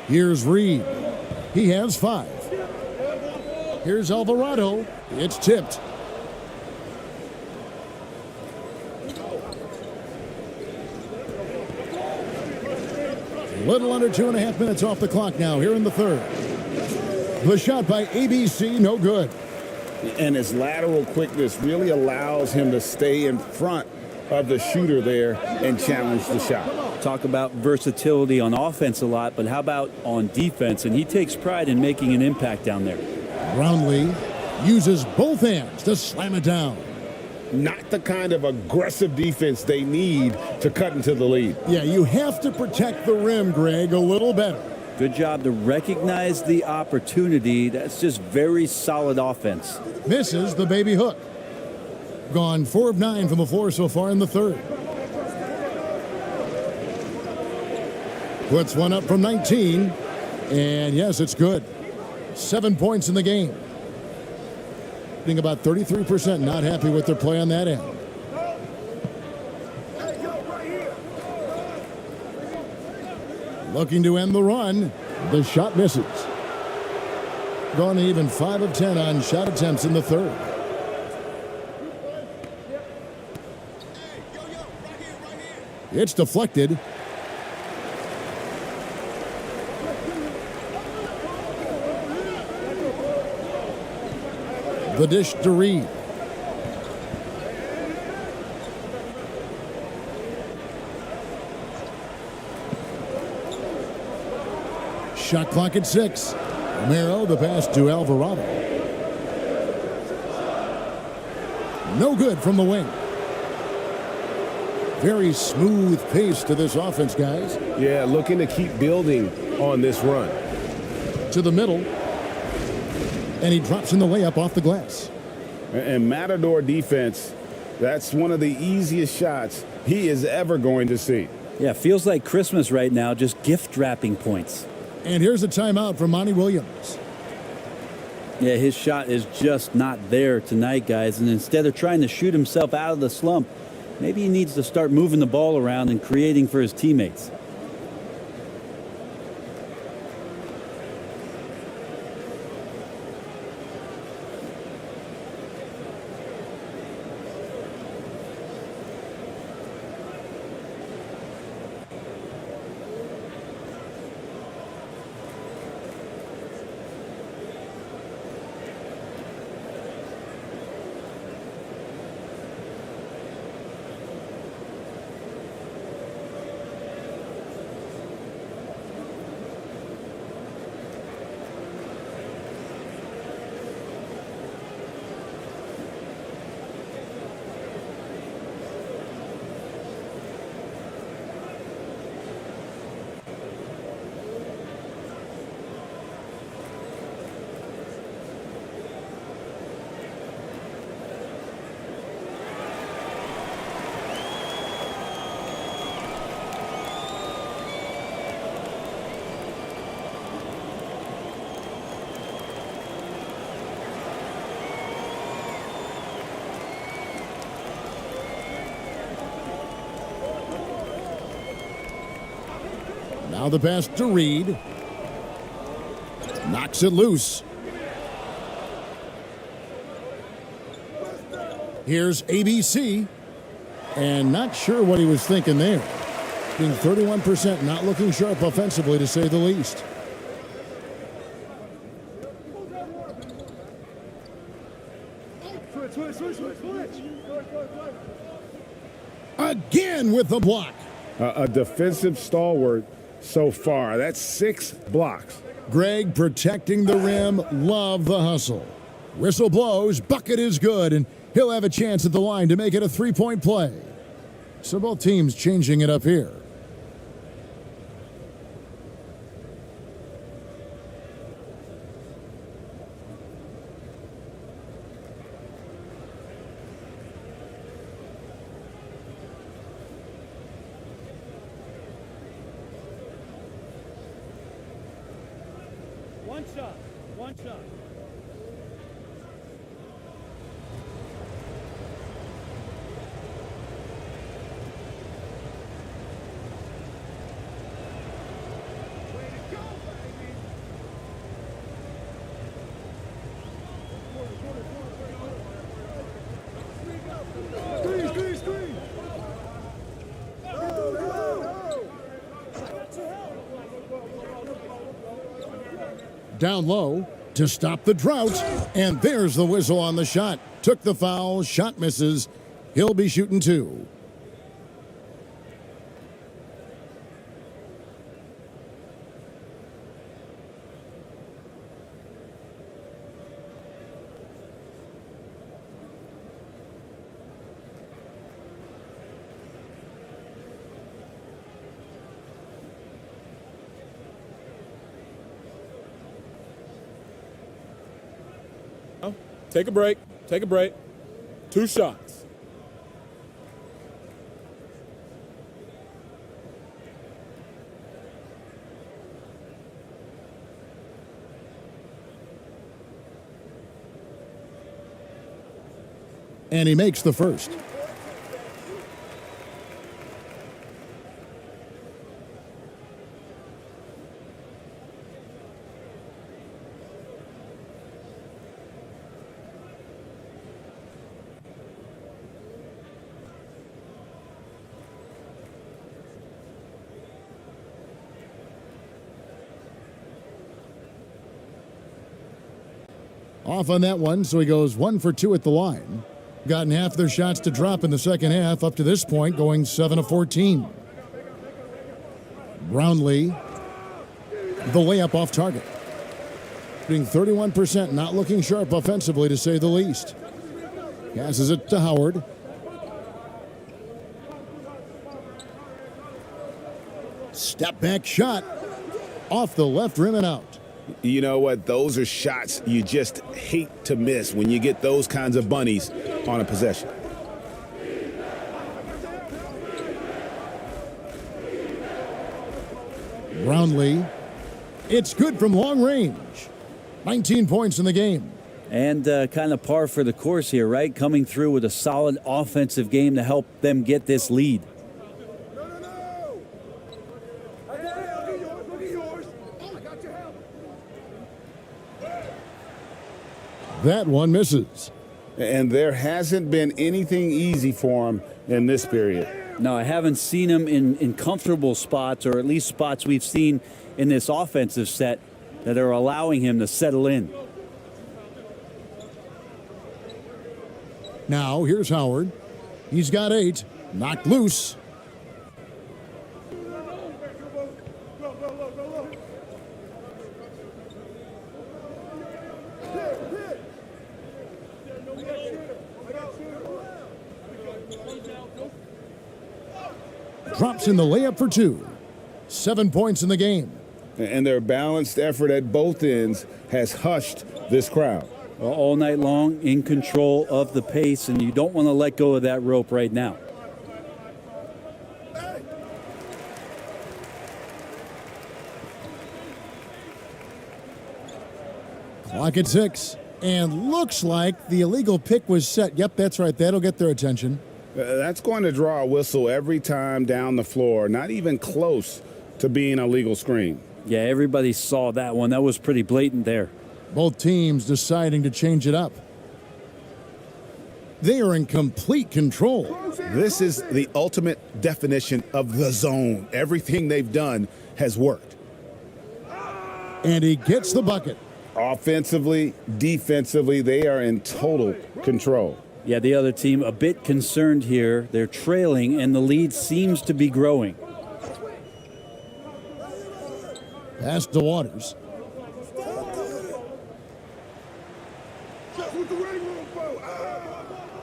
Here's Reed. He has 5. Here's Alvarado. It's tipped. Little under 2.5 minutes off the clock now here in the third. The shot by ABC, no good. And his lateral quickness really allows him to stay in front of the shooter there and challenge the shot. Talk about versatility on offense a lot, but how about on defense? And he takes pride in making an impact down there. Brownlee uses both hands to slam it down. Not the kind of aggressive defense they need to cut into the lead. Yeah, you have to protect the rim, Greg, a little better. Good job to recognize the opportunity. That's just very solid offense. Misses the baby hook. Gone 4 of 9 from the floor so far in the third. Puts one up from 19. And yes, it's good. 7 points in the game. Being about 33%, not happy with their play on that end. Looking to end the run. The shot misses. Gone even 5 of 10 on shot attempts in the third. It's deflected. The dish to Reed. Shot clock at 6. Romero, the pass to Alvarado. No good from the wing. Very smooth pace to this offense, guys. Yeah, looking to keep building on this run. To the middle. And he drops in the layup off the glass. And Matador defense, that's one of the easiest shots he is ever going to see. Yeah, feels like Christmas right now, just gift wrapping points. And here's a timeout from Monty Williams. Yeah, his shot is just not there tonight, guys. And instead of trying to shoot himself out of the slump, maybe he needs to start moving the ball around and creating for his teammates. Now the pass to Reed. Knocks it loose. Here's ABC. And not sure what he was thinking there. Being 31%, not looking sharp offensively, to say the least. Again with the block. A defensive stalwart so far. That's 6 blocks. Greg protecting the rim. Love the hustle. Whistle blows. Bucket is good, and he'll have a chance at the line to make it a three-point play. So both teams changing it up here. One shot. Down low to stop the drought. And there's the whistle on the shot. Took the foul. Shot misses. He'll be shooting 2. Take a break. Take a break. 2 shots. And he makes the first. Off on that one, so he goes 1 for 2 at the line. Gotten half their shots to drop in the second half, up to this point, going 7 of 14. Brownlee, the layup off target. Being 31%, not looking sharp offensively, to say the least. Passes it to Howard. Step back shot. Off the left rim and out. You know what? Those are shots you just hate to miss when you get those kinds of bunnies on a possession. Brownlee. It's good from long range. 19 points in the game. And kind of par for the course here, right? Coming through with a solid offensive game to help them get this lead. That one misses. And there hasn't been anything easy for him in this period. No, I haven't seen him in comfortable spots, or at least spots we've seen in this offensive set that are allowing him to settle in. Now, here's Howard. He's got 8. Knocked loose. Drops in the layup for 2. 7 points in the game. And their balanced effort at both ends has hushed this crowd. All night long, in control of the pace, and you don't want to let go of that rope right now. Clock at 6. And looks like the illegal pick was set. Yep, that's right. That'll get their attention. That's going to draw a whistle every time down the floor. Not even close to being a legal screen. Yeah, everybody saw that one. That was pretty blatant there. Both teams deciding to change it up. They are in complete control. This is the ultimate definition of the zone. Everything they've done has worked. And he gets the bucket. Offensively, defensively, they are in total control. Yeah, the other team a bit concerned here. They're trailing, and the lead seems to be growing. Pass to Waters.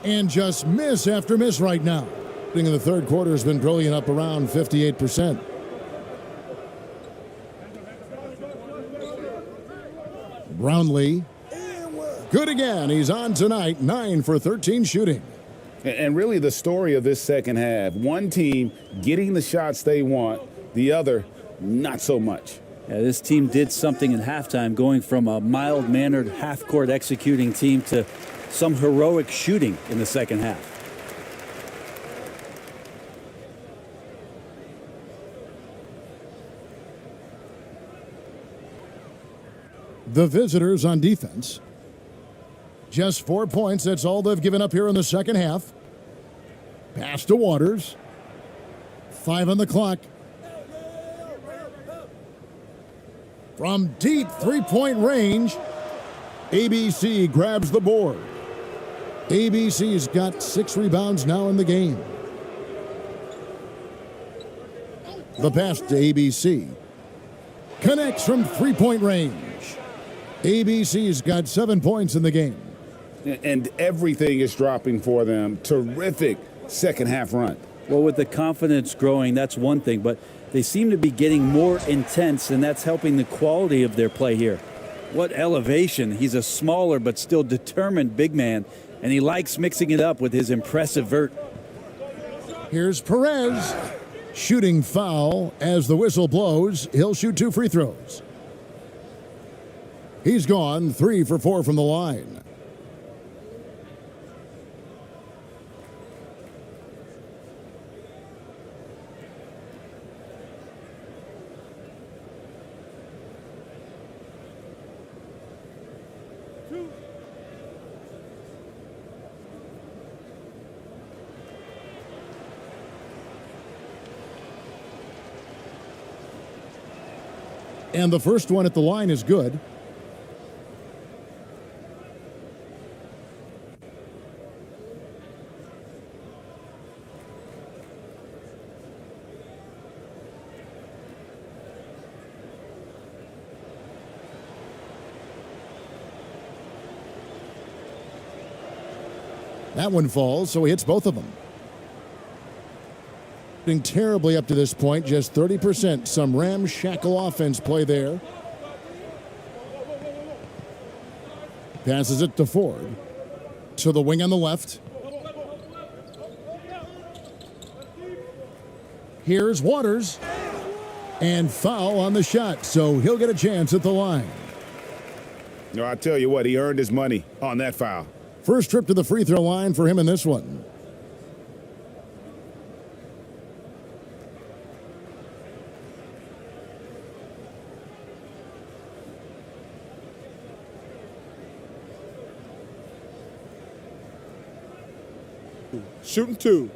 And just miss after miss right now. In the third quarter has been brilliant, up around 58%. Brownlee. Good again. He's on tonight, 9 for 13 shooting. And really the story of this second half, one team getting the shots they want, the other not so much. Yeah, this team did something in halftime, going from a mild-mannered half-court executing team to some heroic shooting in the second half. The visitors on defense. Just 4 points. That's all they've given up here in the second half. Pass to Waters. 5 on the clock. From deep three-point range, ABC grabs the board. ABC's got 6 rebounds now in the game. The pass to ABC. Connects from three-point range. ABC's got 7 points in the game. And everything is dropping for them. Terrific second half run. Well, with the confidence growing, that's one thing, but they seem to be getting more intense, and that's helping the quality of their play here. What elevation. He's a smaller but still determined big man, and he likes mixing it up with his impressive vert. Here's Perez. Shooting foul as the whistle blows. He'll shoot 2 free throws. He's gone 3 for 4 from the line. And the first one at the line is good. That one falls, so he hits both of them. Terribly up to this point, just 30%. Some ramshackle offense play there. Passes it to Ford. To the wing on the left. Here's Waters. And foul on the shot, so he'll get a chance at the line. No, I tell you what, he earned his money on that foul. First trip to the free throw line for him in this one. Shooting 2.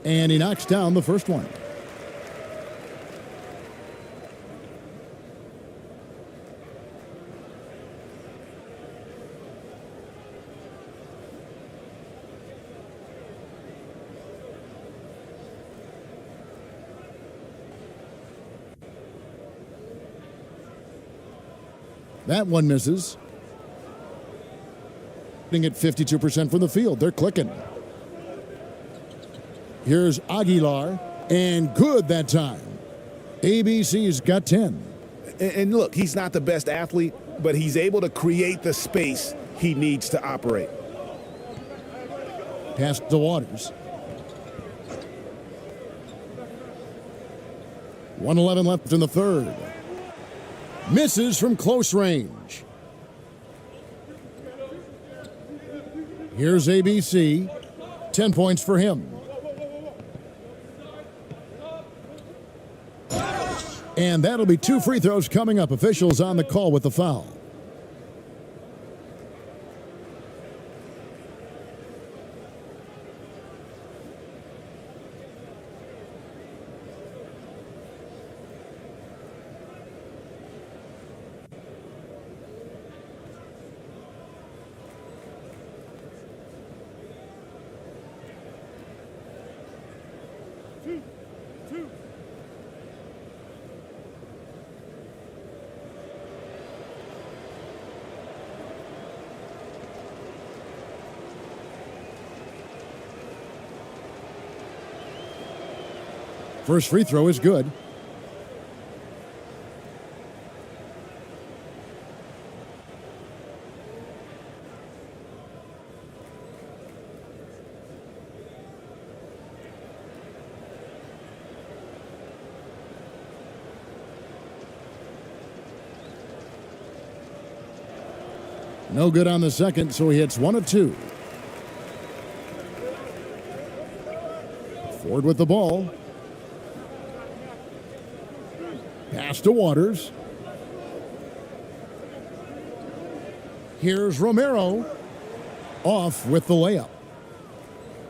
And he knocks down the first one. That one misses. Hitting at 52% from the field. They're clicking. Here's Aguilar, and good that time. ABC's got 10. And look, he's not the best athlete, but he's able to create the space he needs to operate. Pass to Waters. 1:11 left in the third. Misses from close range. Here's ABC. 10 points for him. And that'll be 2 free throws coming up. Officials on the call with the foul. First free throw is good. No good on the second, so he hits 1 of 2. Ford with the ball. Pass to Waters. Here's Romero. Off with the layup.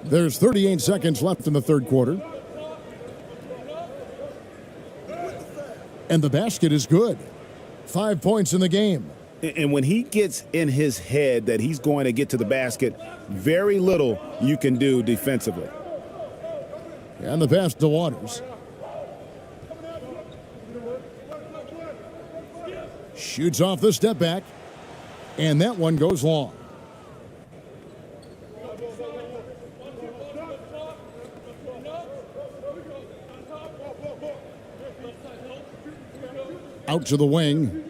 There's 38 seconds left in the third quarter. And the basket is good. 5 points in the game. And when he gets in his head that he's going to get to the basket, very little you can do defensively. And the pass to Waters. Shoots off the step back. And that one goes long. Out to the wing.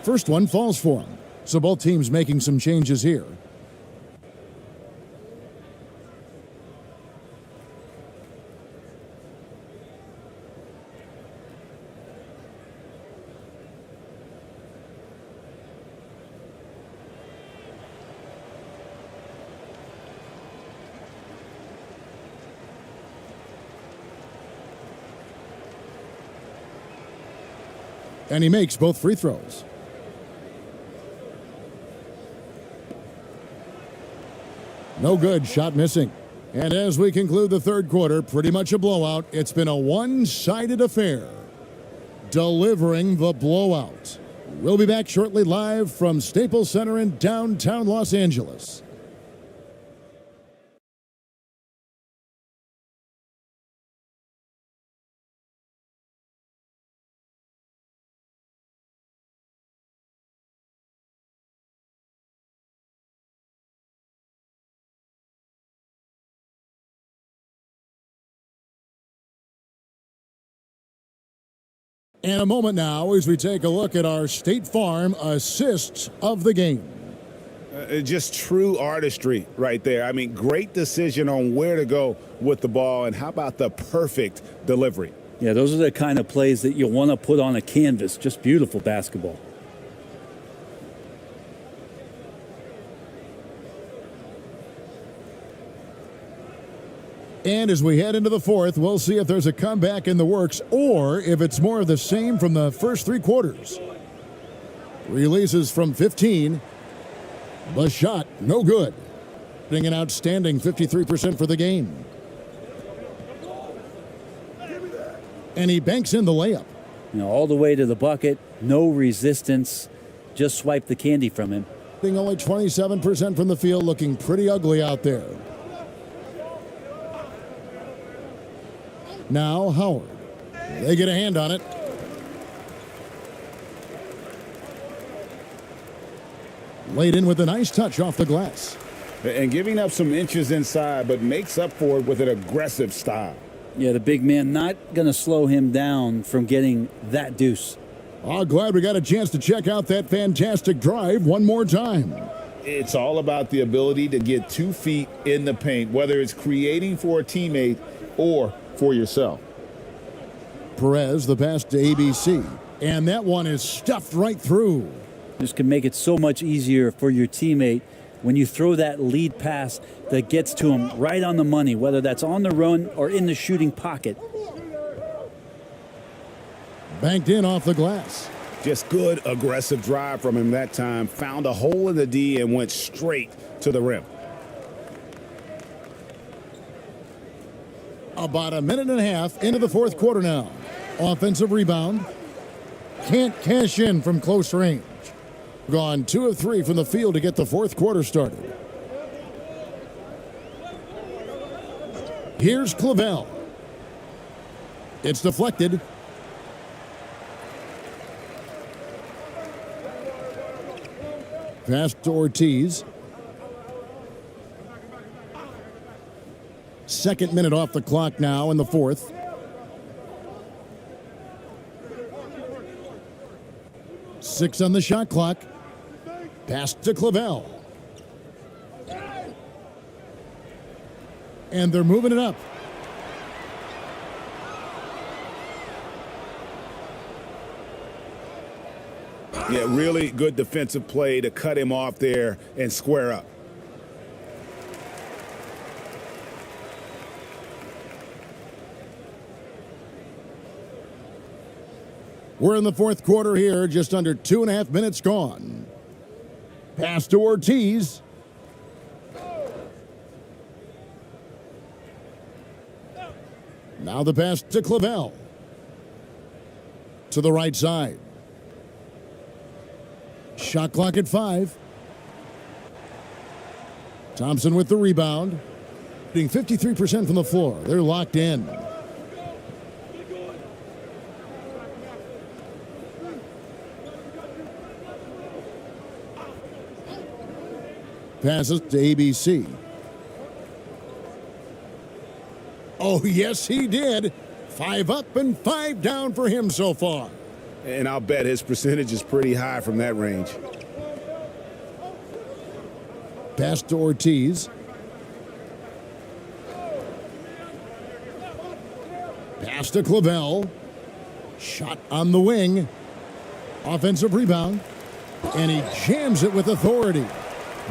First one falls for him. So both teams making some changes here. And he makes both free throws. No good, shot missing. And as we conclude the third quarter, pretty much a blowout. It's been a one-sided affair. Delivering the blowout. We'll be back shortly live from Staples Center in downtown Los Angeles. In a moment now, as we take a look at our State Farm assists of the game. Just true artistry right there. I mean, great decision on where to go with the ball, and how about the perfect delivery? Yeah, those are the kind of plays that you want to put on a canvas. Just beautiful basketball. And as we head into the fourth, we'll see if there's a comeback in the works or if it's more of the same from the first three quarters. Releases from 15. The shot, no good. Getting an outstanding 53% for the game. And he banks in the layup. You know, all the way to the bucket, no resistance, just swipe the candy from him. Being only 27% from the field, looking pretty ugly out there. Now Howard. They get a hand on it. Laid in with a nice touch off the glass. And giving up some inches inside, but makes up for it with an aggressive style. Yeah, the big man not going to slow him down from getting that deuce. Oh, glad we got a chance to check out that fantastic drive one more time. It's all about the ability to get 2 feet in the paint, whether it's creating for a teammate or for yourself. Perez, the pass to ABC. And that one is stuffed right through. This can make it so much easier for your teammate when you throw that lead pass that gets to him right on the money, whether that's on the run or in the shooting pocket. Banked in off the glass. Just good, aggressive drive from him that time. Found a hole in the D and went straight to the rim. About a minute and a half into the fourth quarter now. Offensive rebound. Can't cash in from close range. Gone 2 of 3 from the field to get the fourth quarter started. Here's Clavel. It's deflected. Pass to Ortiz. Second minute off the clock now in the fourth. Six on the shot clock. Pass to Clavel. And they're moving it up. Yeah, really good defensive play to cut him off there and square up. We're in the fourth quarter here, just under 2.5 minutes gone. Pass to Ortiz. Now the pass to Clavel. To the right side. Shot clock at 5. Thompson with the rebound. Hitting 53% from the floor. They're locked in. Passes to ABC. Oh, yes, he did. 5 up and 5 down for him so far. And I'll bet his percentage is pretty high from that range. Pass to Ortiz. Pass to Clavel. Shot on the wing. Offensive rebound. And he jams it with authority.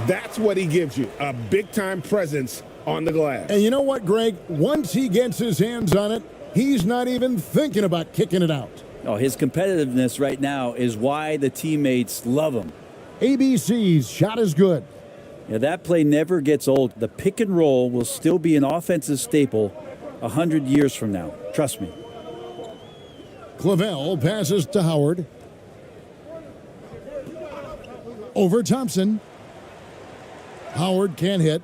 That's what he gives you, a big-time presence on the glass. And you know what, Greg? Once he gets his hands on it, he's not even thinking about kicking it out. Oh, his competitiveness right now is why the teammates love him. ABC's shot is good. Yeah, that play never gets old. The pick and roll will still be an offensive staple 100 years from now. Trust me. Clavel passes to Howard. Over Thompson. Howard can't hit.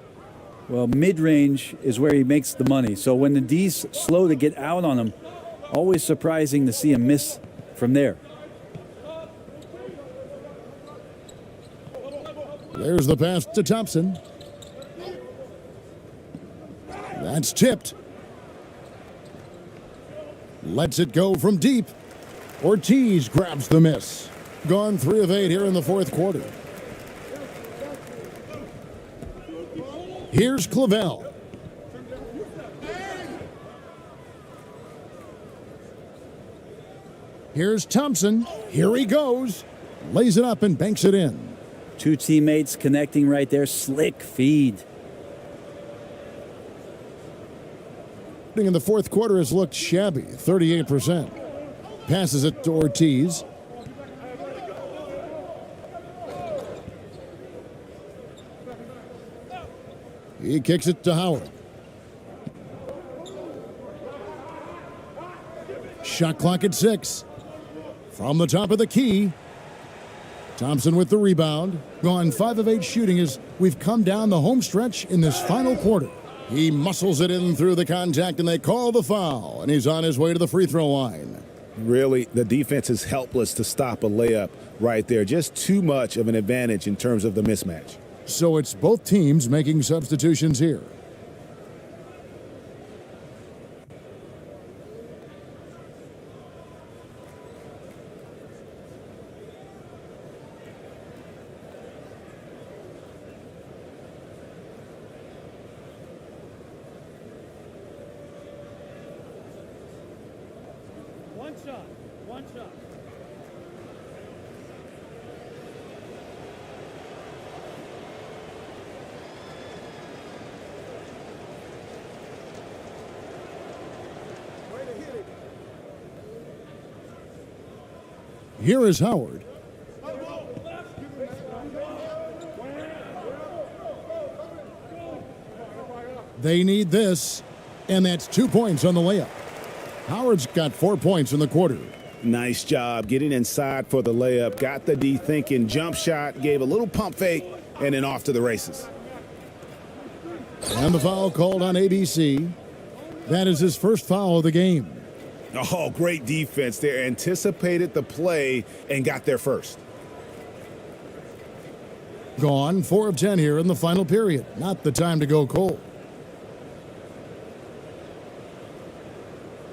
Well, mid-range is where he makes the money. So when the D's slow to get out on him, always surprising to see him miss from there. There's the pass to Thompson. That's tipped. Lets it go from deep. Ortiz grabs the miss. Gone 3 of 8 here in the fourth quarter. Here's Clavel. Here's Thompson. Here he goes. Lays it up and banks it in. 2 teammates connecting right there. Slick feed. In the fourth quarter has looked shabby. 38%. Passes it to Ortiz. He kicks it to Howard. Shot clock at 6. From the top of the key. Thompson with the rebound. Gone 5 of 8 shooting as we've come down the home stretch in this final quarter. He muscles it in through the contact, and they call the foul. And he's on his way to the free throw line. Really, the defense is helpless to stop a layup right there. Just too much of an advantage in terms of the mismatch. So it's both teams making substitutions here. One shot. Here is Howard. They need this, and that's 2 points on the layup. Howard's got 4 points in the quarter. Nice job getting inside for the layup. Got the D thinking. Jump shot, gave a little pump fake, and then off to the races. And the foul called on ABC. That is his first foul of the game. Oh, great defense there. Anticipated the play and got there first. Gone 4 of 10 here in the final period. Not the time to go cold.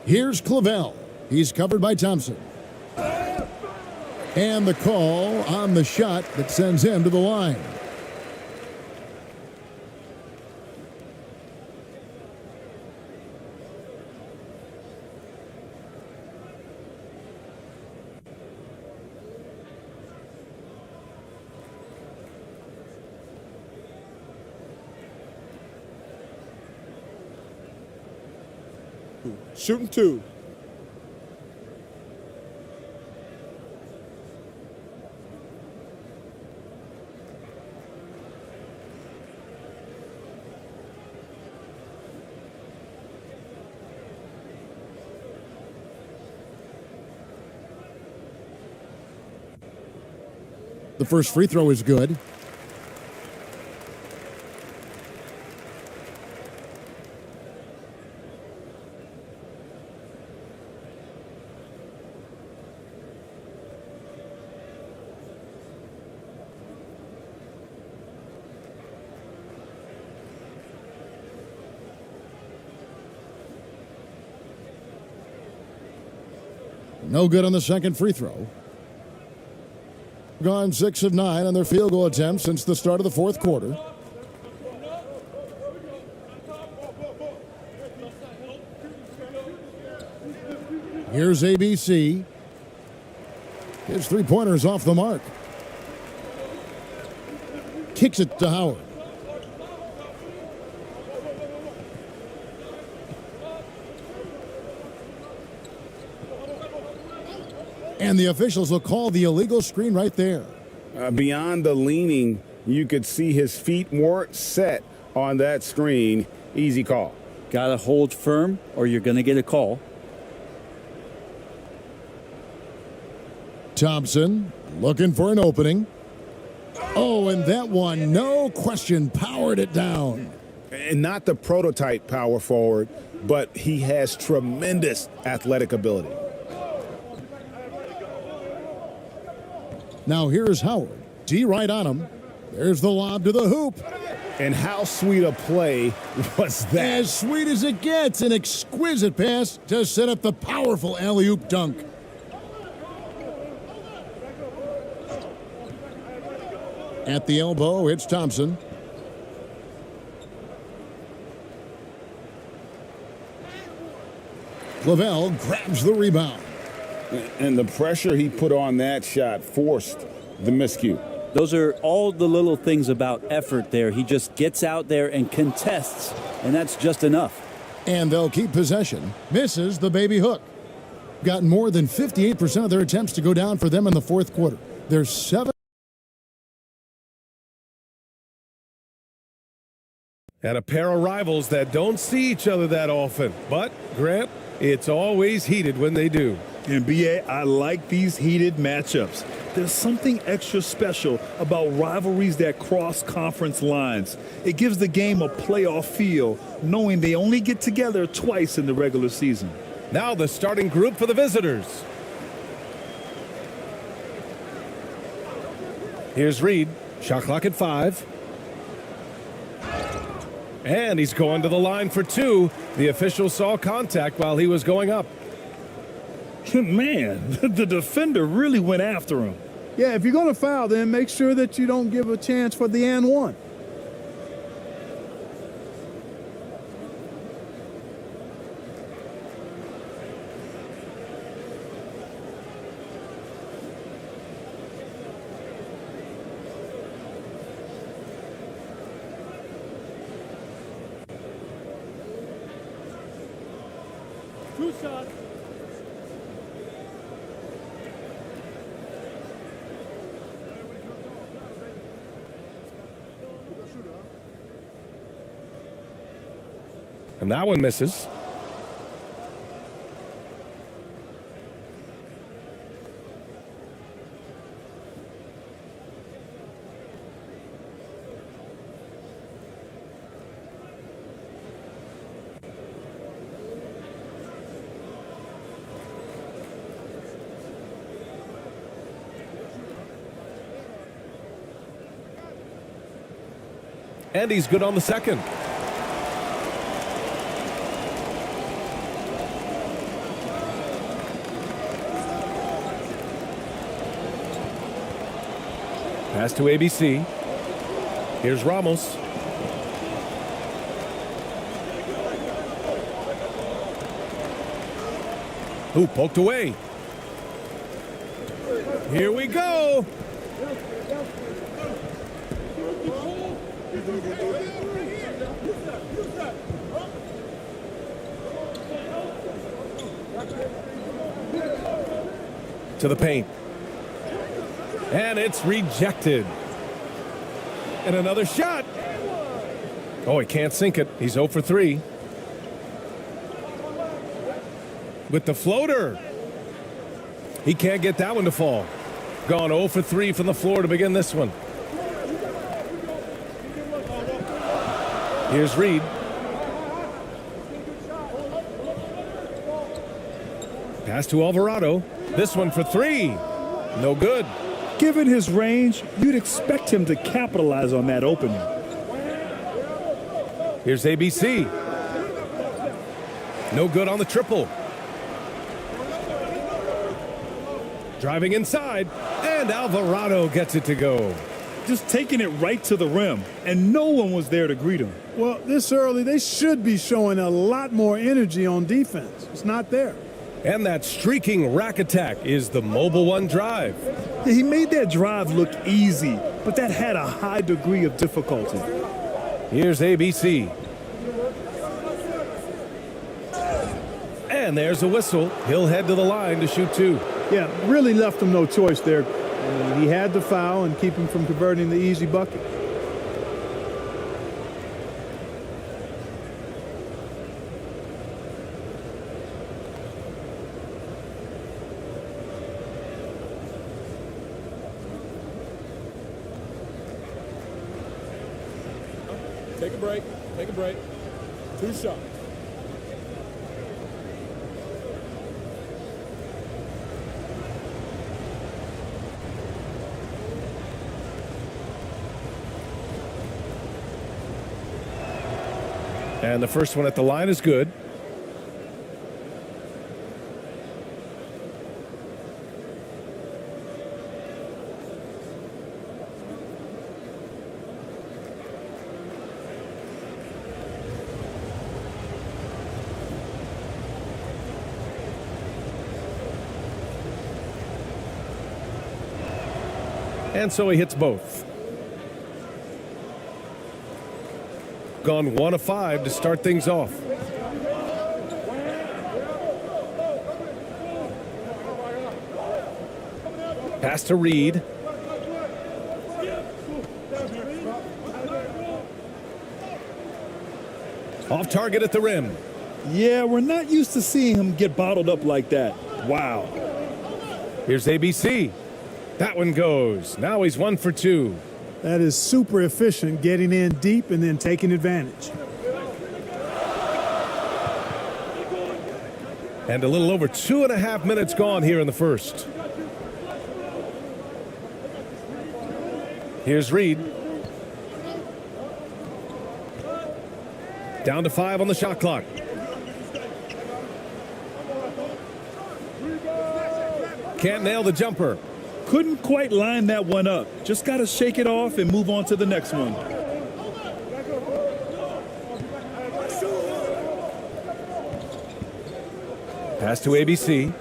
Here's Clavel. He's covered by Thompson. And the call on the shot that sends him to the line. Shooting 2. The first free throw is good. No good on the second free throw. Gone 6 of 9 on their field goal attempts since the start of the fourth quarter. Here's ABC. His three-pointer's off the mark. Kicks it to Howard. And the officials will call the illegal screen right there. Beyond the leaning, you could see his feet weren't set on that screen. Easy call. Got to hold firm or you're going to get a call. Thompson looking for an opening. Oh, and that one, no question, powered it down. And not the prototype power forward, but he has tremendous athletic ability. Now here's Howard. D right on him. There's the lob to the hoop. And how sweet a play was that? As sweet as it gets. An exquisite pass to set up the powerful alley-oop dunk. At the elbow, it's Thompson. Clavel grabs the rebound. And the pressure he put on that shot forced the miscue. Those are all the little things about effort there. He just gets out there and contests, and that's just enough. And they'll keep possession. Misses the baby hook. Got more than 58% of their attempts to go down for them in the fourth quarter. There's 7. And a pair of rivals that don't see each other that often. But, Grant, It's always heated when they do. And BA, I like these heated matchups. There's something extra special about rivalries that cross conference lines. It gives the game a playoff feel, knowing they only get together twice in the regular season. Now the starting group for the visitors. Here's Reed. Shot clock at 5. And he's going to the line for 2. The official saw contact while he was going up. Man, the defender really went after him. Yeah, if you're going to foul, then make sure that you don't give a chance for the and one. Two shots. And that one misses. And he's good on the second. Pass to ABC. Here's Ramos. Ooh, poked away. Here we go. To the paint. And it's rejected. And another shot. Oh, he can't sink it. He's 0 for 3. With the floater. He can't get that one to fall. Gone 0 for 3 from the floor to begin this one. Here's Reed. Pass to Alvarado. This one for 3. No good. Given his range, you'd expect him to capitalize on that opening. Here's ABC. No good on the triple. Driving inside, and Alvarado gets it to go. Just taking it right to the rim, and no one was there to greet him. Well, this early, they should be showing a lot more energy on defense. It's not there. And that streaking rack attack is the Mobile One drive. He made that drive look easy, but that had a high degree of difficulty. Here's ABC. And there's a whistle. He'll head to the line to shoot 2. Yeah, really left him no choice there. He had to foul and keep him from converting the easy bucket. Take a break. Take a break. 2 shots. And the first one at the line is good. And so he hits both. Gone 1 of 5 to start things off. Pass to Reed. Off target at the rim. Yeah, we're not used to seeing him get bottled up like that. Wow. Here's ABC. That one goes. Now he's 1 for 2. That is super efficient, getting in deep and then taking advantage. And a little over 2.5 minutes gone here in the first. Here's Reed. Down to 5 on the shot clock. Can't nail the jumper. Couldn't quite line that one up. Just got to shake it off and move on to the next one. Pass to ABC.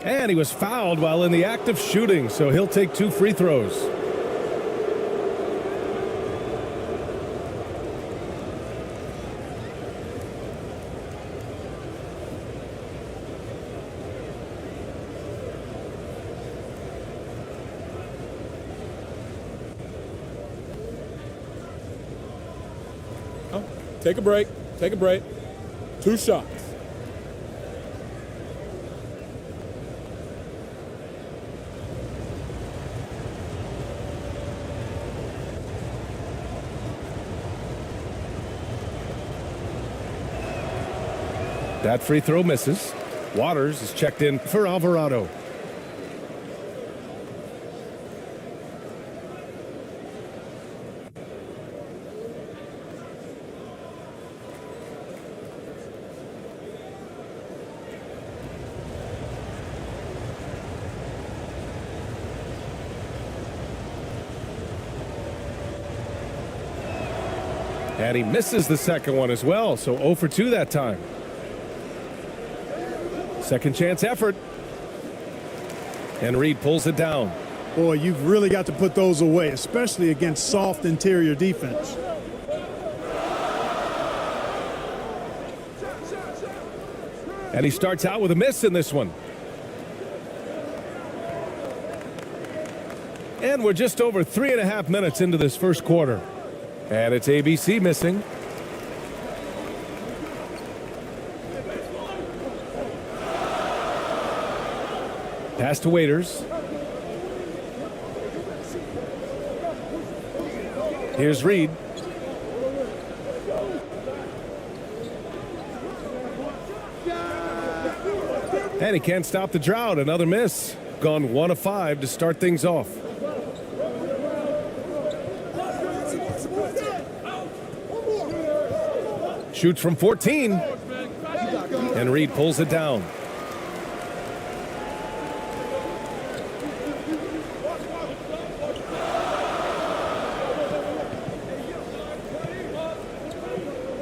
And he was fouled while in the act of shooting, so he'll take 2 free throws. Take a break. Take a break. 2 shots. That free throw misses. Waters is checked in for Alvarado. And he misses the second one as well, so 0 for 2 that time. Second chance effort. And Reed pulls it down. Boy, you've really got to put those away, especially against soft interior defense. And he starts out with a miss in this one. And we're just over 3.5 minutes into this first quarter. And it's ABC missing. Pass to Waiters. Here's Reed. And he can't stop the drought. Another miss. Gone 1 of 5 to start things off. Shoots from 14. And Reed pulls it down.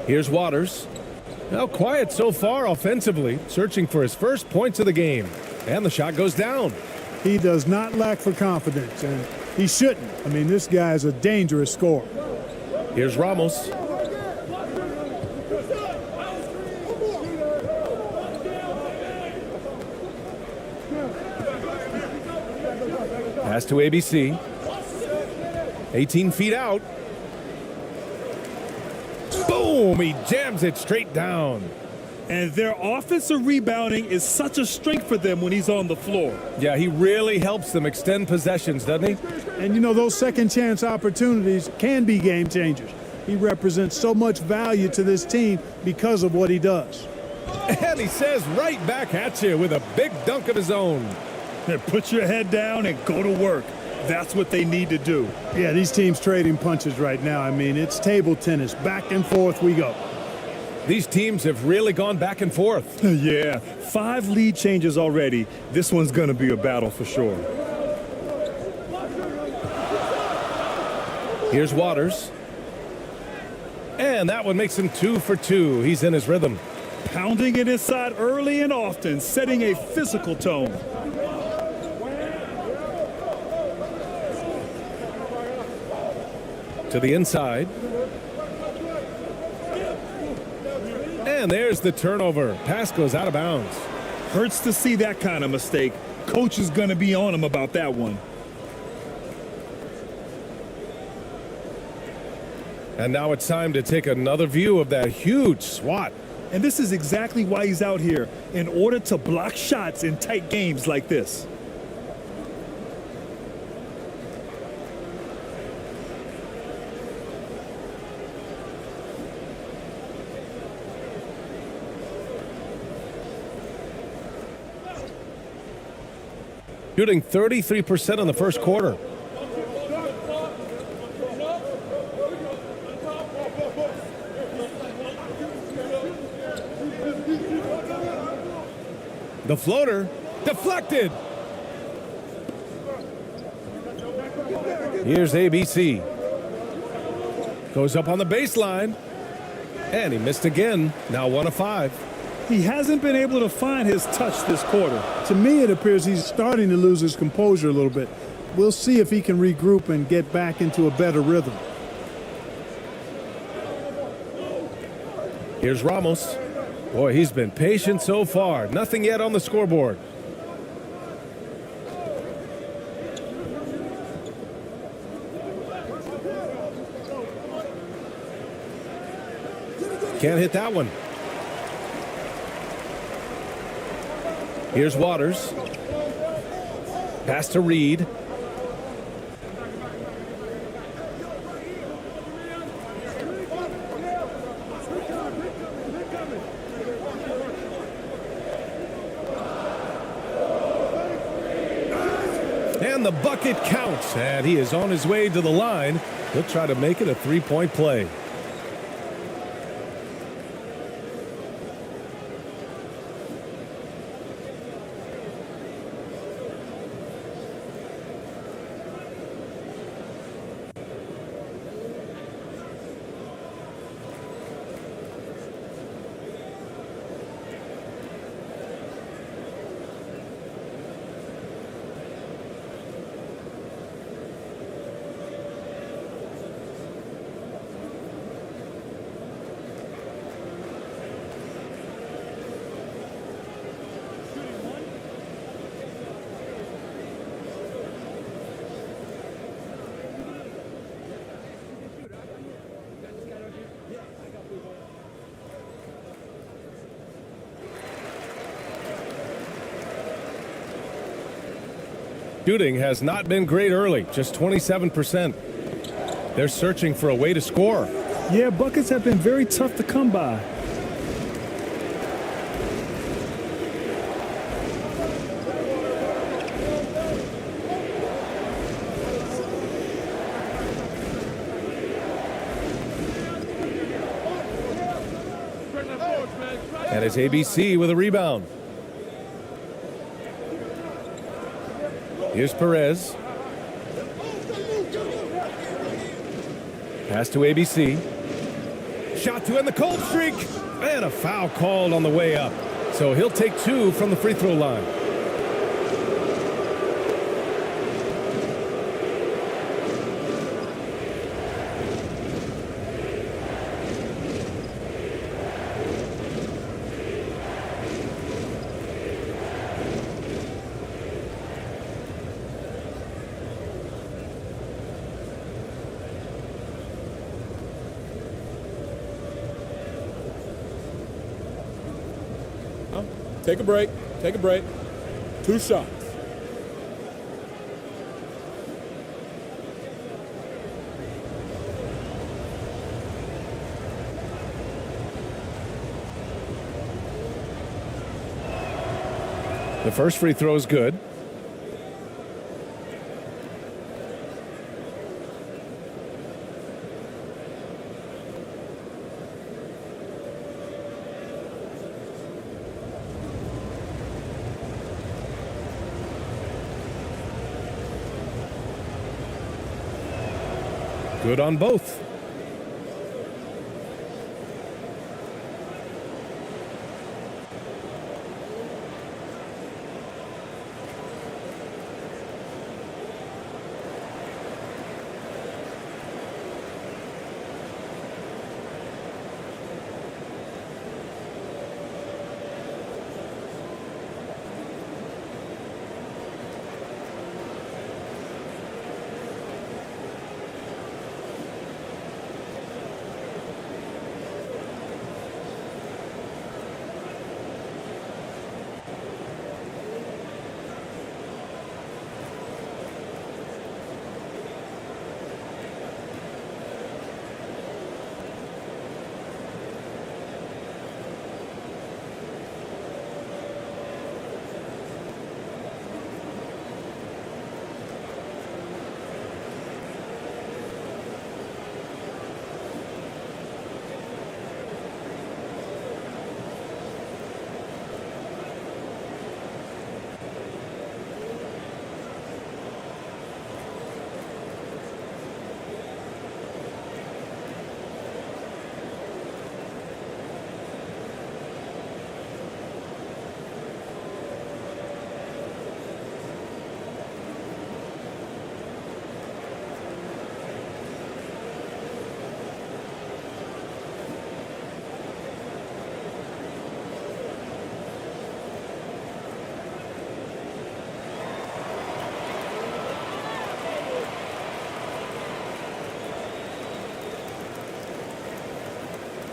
Here's Waters. Now quiet so far offensively, searching for his first points of the game. And the shot goes down. He does not lack for confidence, and he shouldn't. I mean, this guy is a dangerous scorer. Here's Ramos. Pass to ABC. 18 feet out. Boom! He jams it straight down. And their offensive rebounding is such a strength for them when he's on the floor. Yeah, he really helps them extend possessions, doesn't he? And you know, those second chance opportunities can be game changers. He represents so much value to this team because of what he does. And he says right back at you with a big dunk of his own. Put your head down and go to work. That's what they need to do. Yeah, these teams trading punches right now. I mean, it's table tennis. Back and forth we go. These teams have really gone back and forth. Yeah, 5 lead changes already. This one's going to be a battle for sure. Here's Waters. And that one makes him 2 for 2. He's in his rhythm. Pounding it inside early and often, setting a physical tone. To the inside. And there's the turnover. Pass goes out of bounds. Hurts to see that kind of mistake. Coach is going to be on him about that one. And now it's time to take another view of that huge swat. And this is exactly why he's out here, in order to block shots in tight games like this. Shooting 33% in the first quarter. The floater deflected. Here's ABC. Goes up on the baseline. And he missed again. Now 1 of 5. He hasn't been able to find his touch this quarter. To me, it appears he's starting to lose his composure a little bit. We'll see if he can regroup and get back into a better rhythm. Here's Ramos. Boy, he's been patient so far. Nothing yet on the scoreboard. Can't hit that one. Here's Waters. Pass to Reed. And the bucket counts. And he is on his way to the line. He'll try to make it a three-point play. Shooting has not been great early, just 27%. They're searching for a way to score. Yeah, buckets have been very tough to come by. And it's ABC with a rebound. Here's Perez. Pass to ABC. Shot to end the cold streak. And a foul called on the way up. So he'll take 2 from the free throw line. Take a break. Take a break. 2 shots. The first free throw is good. Good on both.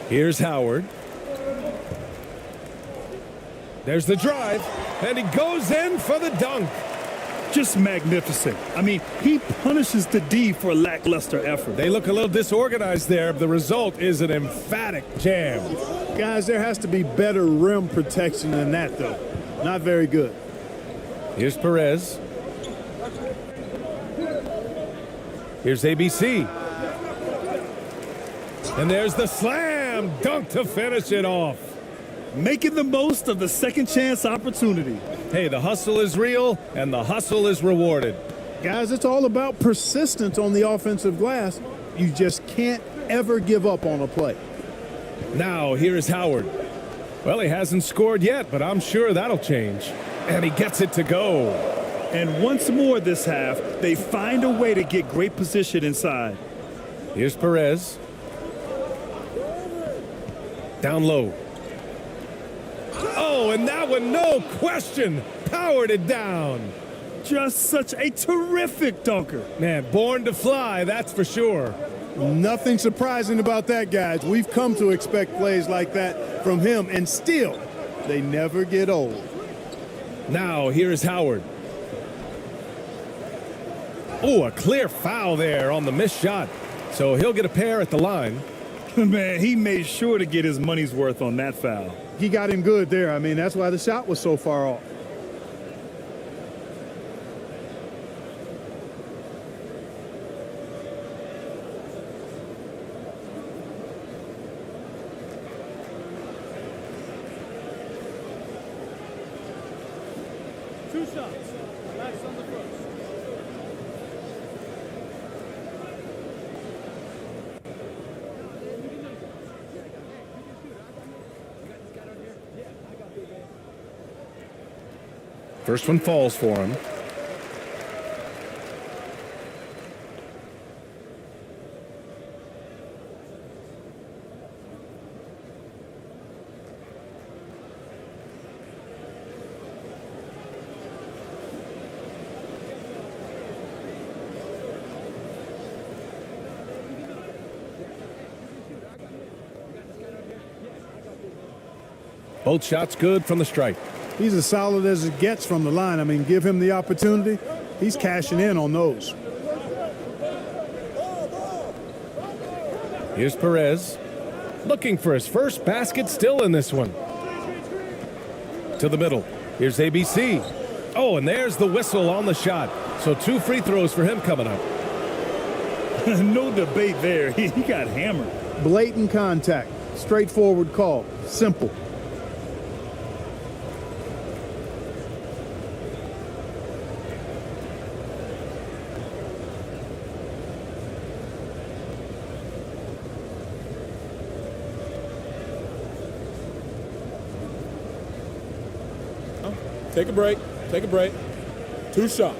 Here's Howard. There's the drive, and he goes in for the dunk. Just magnificent. I mean, he punishes the D for lackluster effort. They look a little disorganized there. The result is an emphatic jam. Guys, there has to be better rim protection than that, though. Not very good. Here's Perez. Here's ABC. And there's the slam dunk to finish it off. Making the most of the second chance opportunity. Hey, the hustle is real, and the hustle is rewarded. Guys, it's all about persistence on the offensive glass. You just can't ever give up on a play. Now, here's Howard. Well, he hasn't scored yet, but I'm sure that'll change. And he gets it to go. And once more this half, they find a way to get great position inside. Here's Perez. Down low. Oh, and that one, no question, powered it down. Just such a terrific dunker. Man, born to fly, that's for sure. Nothing surprising about that, guys. We've come to expect plays like that from him, and still, they never get old. Now, here's Howard. Oh, a clear foul there on the missed shot. So he'll get a pair at the line. Man, he made sure to get his money's worth on that foul. He got him good there. I mean, that's why the shot was so far off. Two shots. Last on the first. First one falls for him. Both shots good from the stripe. He's as solid as it gets from the line. I mean, give him the opportunity. He's cashing in on those. Here's Perez. Looking for his first basket, still in this one. To the middle. Here's ABC. Oh, and there's the whistle on the shot. So 2 free throws for him coming up. No debate there. He got hammered. Blatant contact. Straightforward call. Simple. Take a break. Take a break. 2 shots.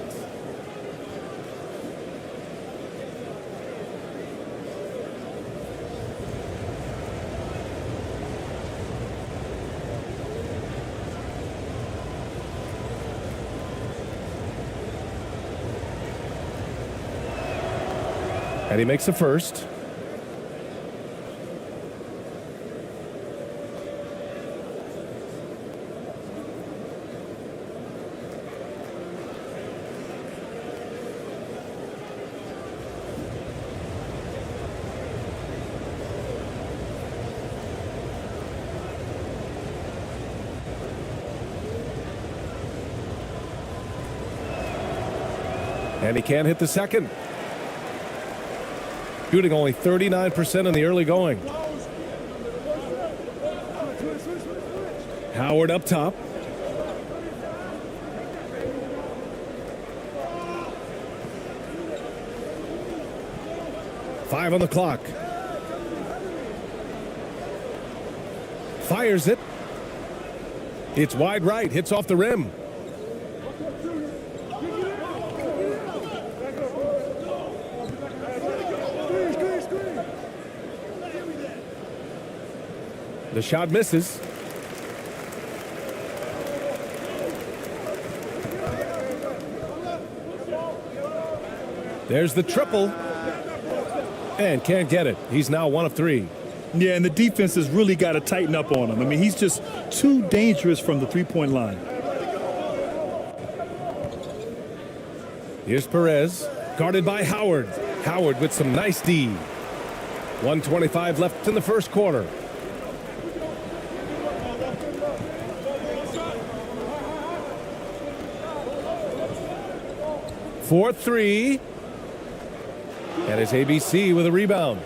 And he makes a first. And he can't hit the second. Shooting only 39% in the early going. Howard up top. Five on the clock. Fires it. It's wide right, hits off the rim. The shot misses. There's the triple. And can't get it. He's now 1 of 3. Yeah, and the defense has really got to tighten up on him. I mean, he's just too dangerous from the three-point line. Here's Perez, guarded by Howard. Howard with some nice D. 1:25 left in the first quarter. For three. And it's ABC with a rebound.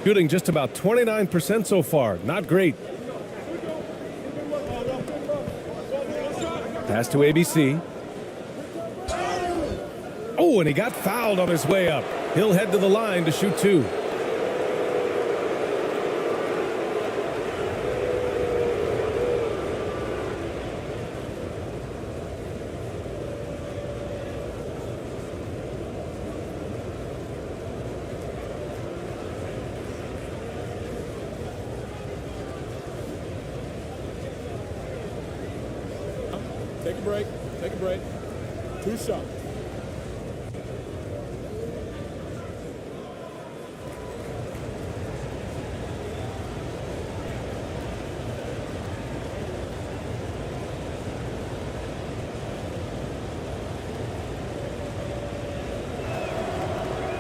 Shooting just about 29% so far. Not great. Pass to ABC. Oh, and he got fouled on his way up. He'll head to the line to shoot two. Take a break. Take a break. 2 shots.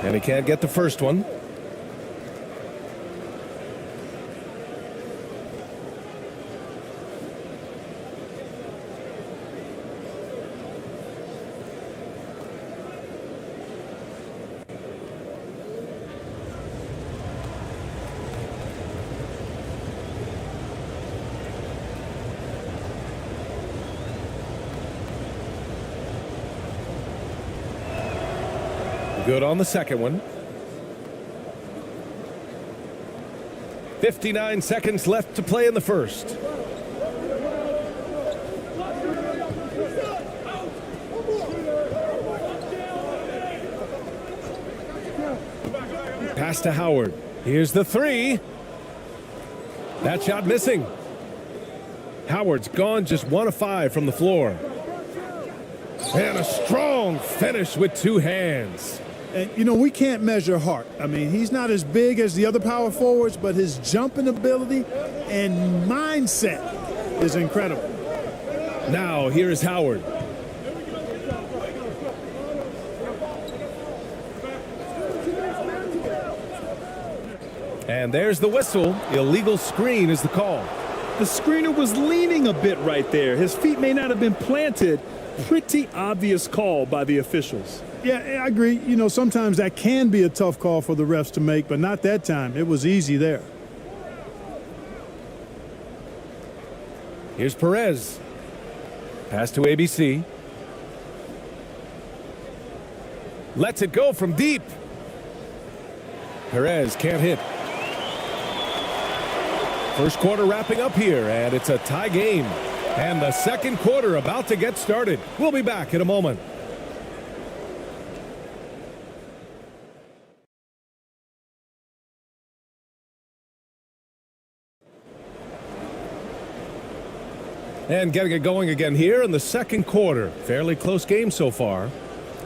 And he can't get the first one. Good on the second one. 59 seconds left to play in the first. Pass to Howard. Here's the three. That shot missing. Howard's gone just 1 of 5 from the floor. And a strong finish with 2 hands. And, you know, we can't measure heart. I mean, he's not as big as the other power forwards, but his jumping ability and mindset is incredible. Now, here is Howard. And there's the whistle. Illegal screen is the call. The screener was leaning a bit right there. His feet may not have been planted. Pretty obvious call by the officials. Yeah, I agree. You know, sometimes that can be a tough call for the refs to make, but not that time. It was easy there. Here's Perez. Pass to ABC. Lets it go from deep. Perez can't hit. First quarter wrapping up here, and it's a tie game. And the second quarter about to get started. We'll be back in a moment. And getting it going again here in the second quarter. Fairly close game so far.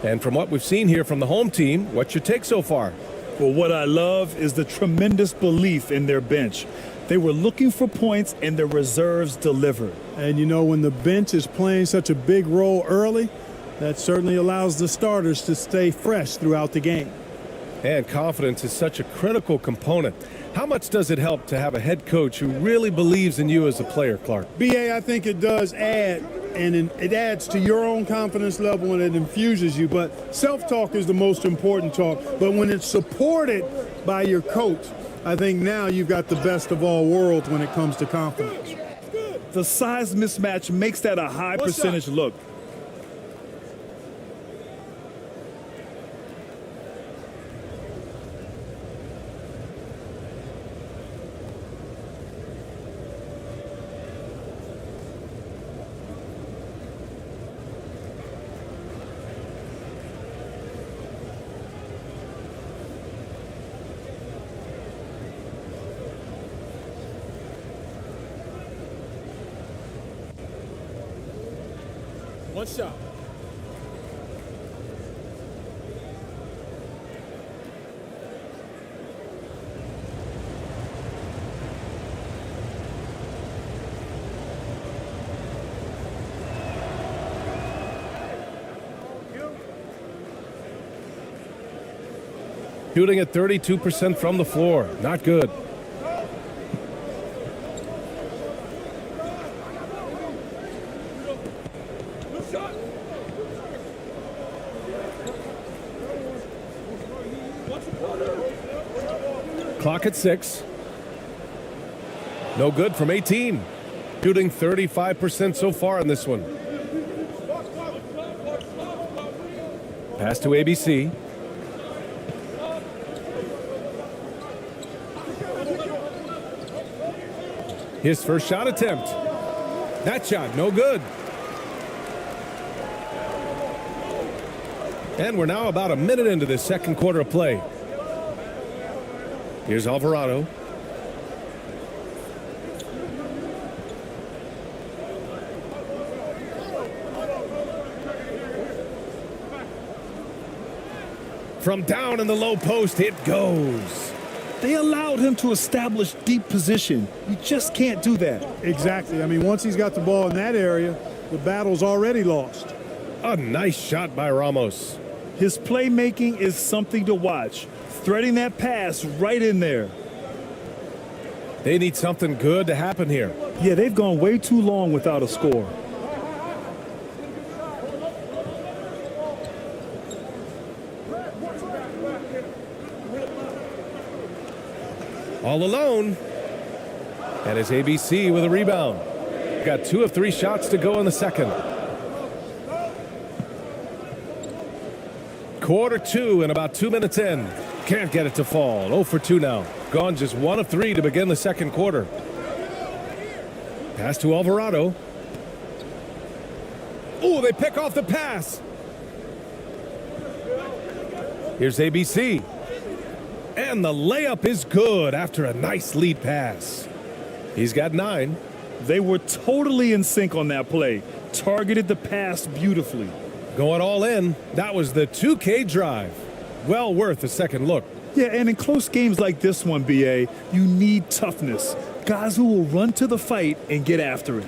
And from what we've seen here from the home team, what's your take so far? Well, what I love is the tremendous belief in their bench. They were looking for points, and the reserves delivered. And, you know, when the bench is playing such a big role early, that certainly allows the starters to stay fresh throughout the game. And confidence is such a critical component. How much does it help to have a head coach who really believes in you as a player, Clark? BA, I think it does add, and it adds to your own confidence level and it infuses you. But self-talk is the most important talk. But when it's supported by your coach, I think now you've got the best of all worlds when it comes to confidence. The size mismatch makes that a high percentage look. One shot. Shooting at 32% from the floor. Not good. Clock at 6. No good from 18. Shooting 35% so far in this one. Pass to ABC. His first shot attempt. That shot, no good. And we're now about a minute into this second quarter of play. Here's Alvarado. From down in the low post, it goes. They allowed him to establish deep position. You just can't do that. Exactly. I mean, once he's got the ball in that area, the battle's already lost. A nice shot by Ramos. His playmaking is something to watch. Threading that pass right in there. They need something good to happen here. Yeah, they've gone way too long without a score. All alone. And it's ABC with a rebound. Got 2 of 3 shots to go in the second. Quarter 2 and about 2 minutes in. Can't get it to fall. 0 for 2 now. Gone just 1 of 3 to begin the second quarter. Pass to Alvarado. Oh, they pick off the pass. Here's ABC. And the layup is good after a nice lead pass. He's got 9. They were totally in sync on that play. Targeted the pass beautifully. Going all in. That was the 2K drive. Well worth a second look. Yeah, and in close games like this one, BA, you need toughness. Guys who will run to the fight and get after it.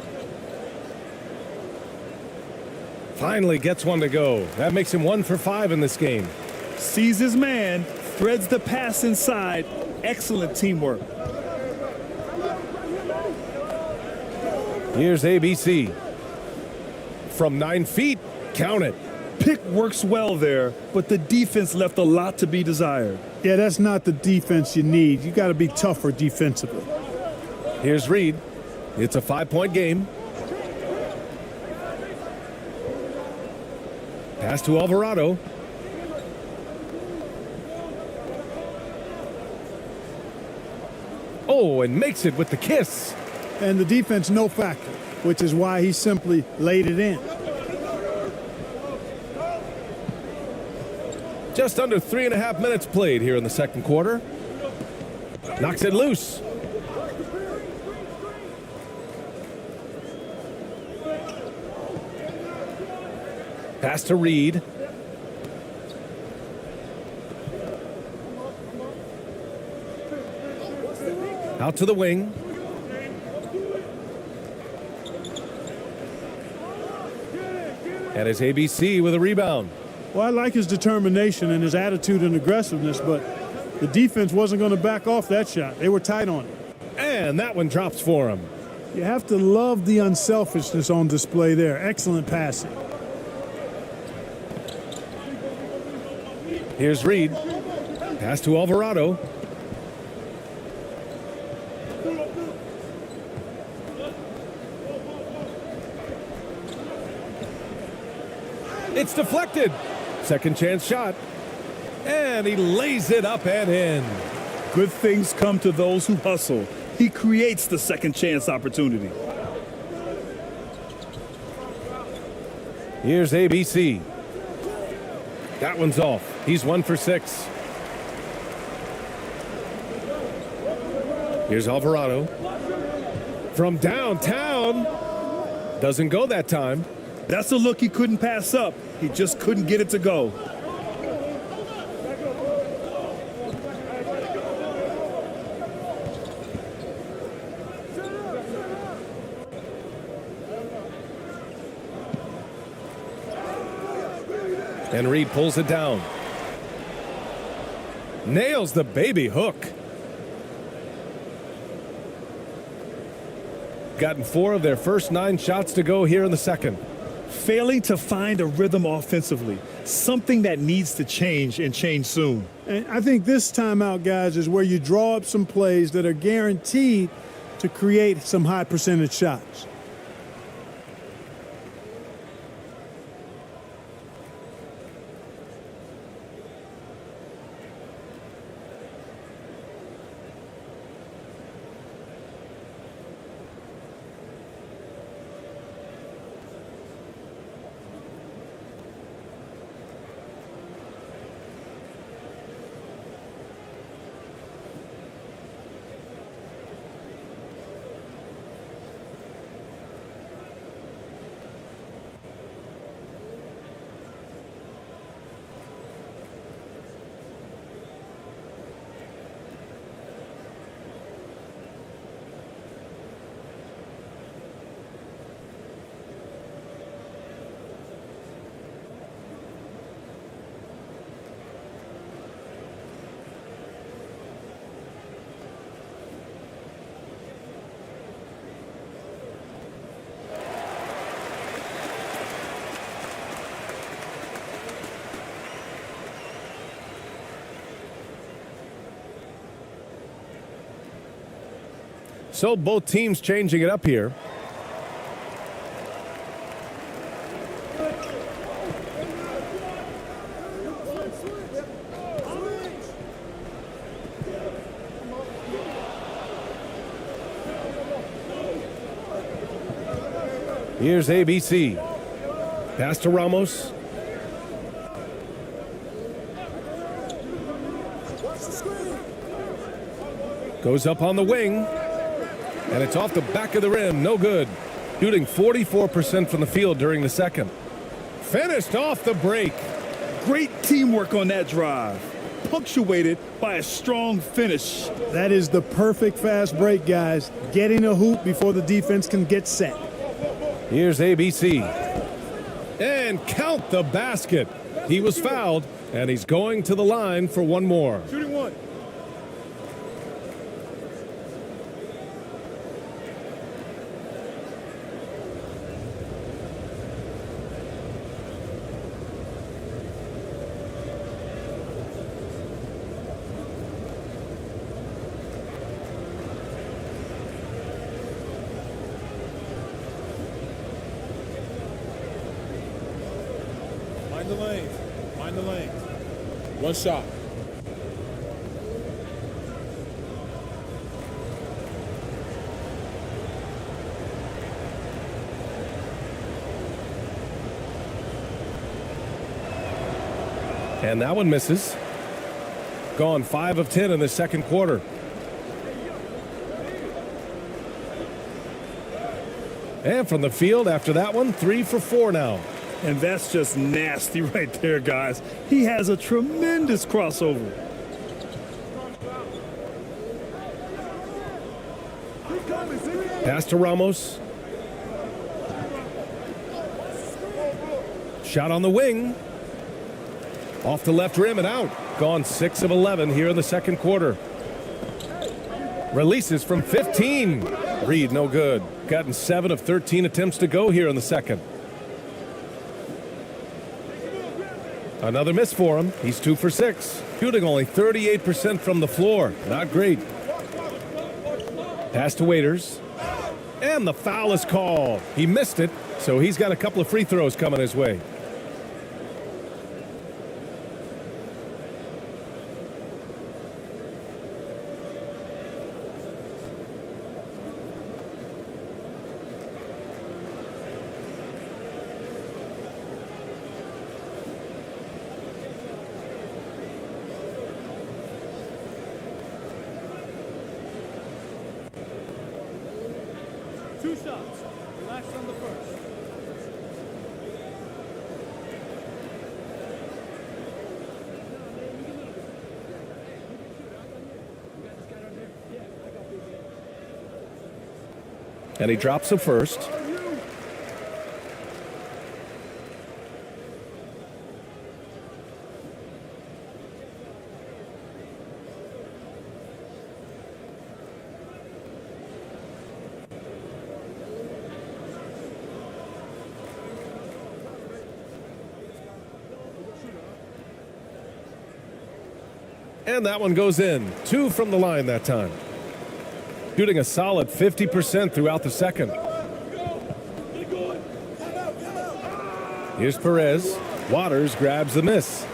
Finally gets one to go. That makes him 1 for 5 in this game. Sees his man, threads the pass inside. Excellent teamwork. Here's ABC. From 9 feet, count it. Pick works well there, but the defense left a lot to be desired. Yeah, that's not the defense you need. You got to be tougher defensively. Here's Reed. It's a 5-point game. Pass to Alvarado. Oh, and makes it with the kiss. And the defense no factor, which is why he simply laid it in. Just under 3.5 minutes played here in the second quarter. Knocks it loose. Pass to Reed. Out to the wing. And it's ABC with a rebound. Well, I like his determination and his attitude and aggressiveness, but the defense wasn't going to back off that shot. They were tight on it. And that one drops for him. You have to love the unselfishness on display there. Excellent passing. Here's Reed. Pass to Alvarado. It's deflected. Second chance shot. And he lays it up and in. Good things come to those who hustle. He creates the second chance opportunity. Here's ABC. That one's off. He's 1 for 6. Here's Alvarado. From downtown. Doesn't go that time. That's a look he couldn't pass up. He just couldn't get it to go. And Reed pulls it down. Nails the baby hook. Gotten 4 of their first 9 shots to go here in the second. Failing to find a rhythm offensively, something that needs to change and change soon. And I think this timeout, guys, is where you draw up some plays that are guaranteed to create some high percentage shots. So both teams changing it up here. Here's ABC. Pass to Ramos. Goes up on the wing. And it's off the back of the rim. No good. Shooting 44% from the field during the second. Finished off the break. Great teamwork on that drive, punctuated by a strong finish. That is the perfect fast break, guys. Getting a hoop before the defense can get set. Here's ABC. And count the basket. He was fouled, and he's going to the line for one more. Shooting one. Mind the lane. Mind the lane. One shot. And that one misses. Gone 5 of 10 in the second quarter. And from the field after that one, 3 for 4 now. And that's just nasty right there, guys. He has a tremendous crossover. Pass to Ramos. Shot on the wing. Off the left rim and out. Gone 6 of 11 here in the second quarter. Releases from 15. Reed, no good. Gotten 7 of 13 attempts to go here in the second. Another miss for him. He's 2 for 6. Shooting only 38% from the floor. Not great. Pass to Waiters. And the foul is called. He missed it, so he's got a couple of free throws coming his way. Two shots. Relax on the first. And he drops the first. And that one goes in. 2 from the line that time. Shooting a solid 50% throughout the second. Here's Perez. Waters grabs the miss.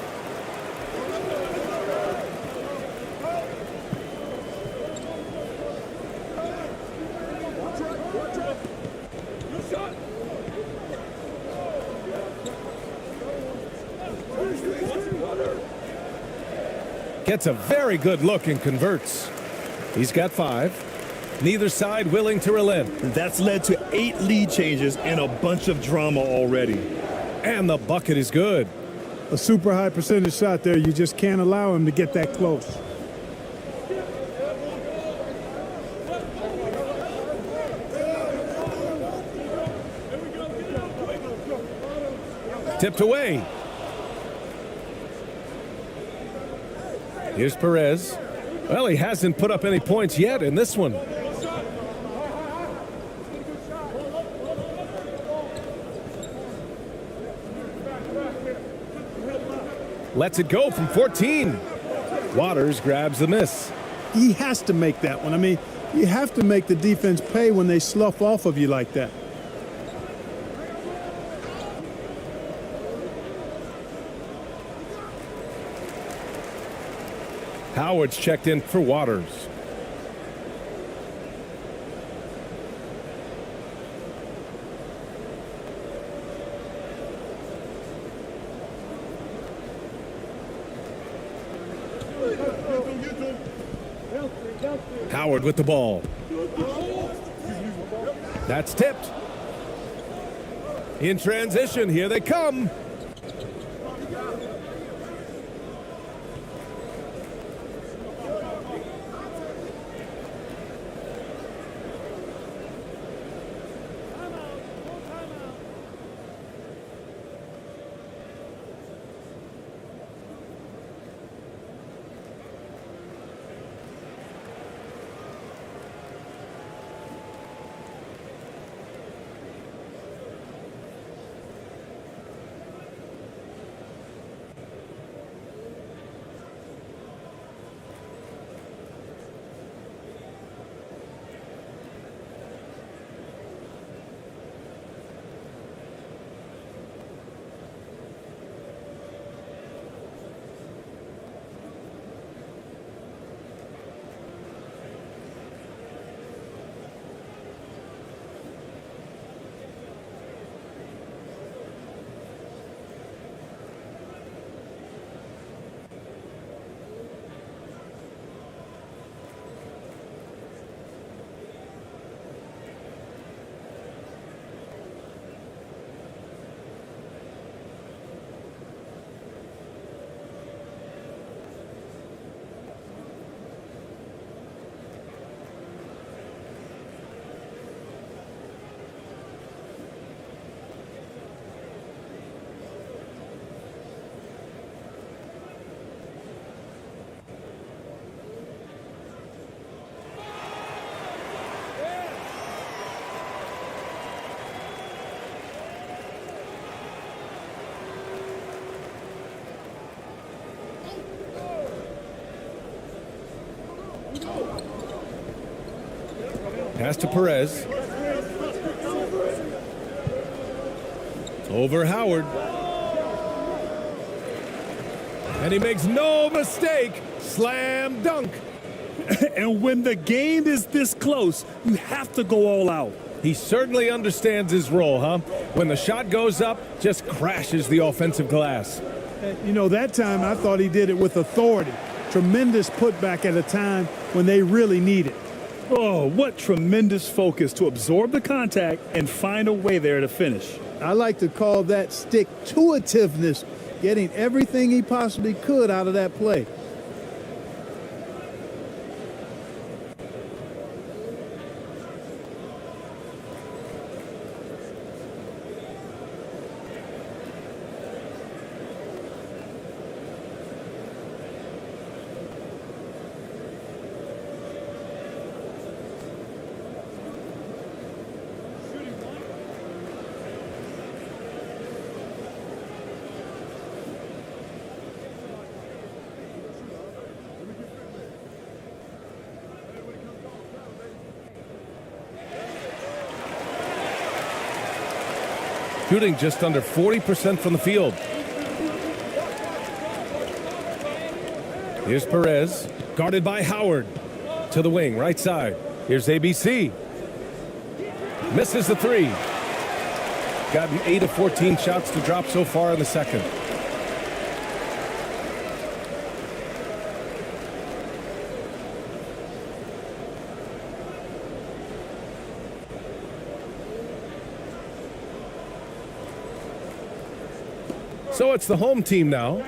Gets a very good look and converts. He's got 5. Neither side willing to relent. That's led to 8 lead changes and a bunch of drama already. And the bucket is good. A super high percentage shot there. You just can't allow him to get that close. Tipped away. Here's Perez. Well, he hasn't put up any points yet in this one. Lets it go from 14. Waters grabs the miss. He has to make that one. I mean, you have to make the defense pay when they slough off of you like that. Howard's checked in for Waters. Howard with the ball. That's tipped. In transition, here they come. Pass to Perez. Over Howard. And he makes no mistake. Slam dunk. And when the game is this close, you have to go all out. He certainly understands his role, huh? When the shot goes up, just crashes the offensive glass. You know, that time I thought he did it with authority. Tremendous putback at a time when they really need it. Oh, what tremendous focus to absorb the contact and find a way there to finish. I like to call that stick-to-itiveness, getting everything he possibly could out of that play. shooting just under 40% from the field. Here's Perez, guarded by Howard. To the wing, right side. Here's ABC. Misses the three. Gotten 8 of 14 shots to drop so far in the second. So it's the home team now.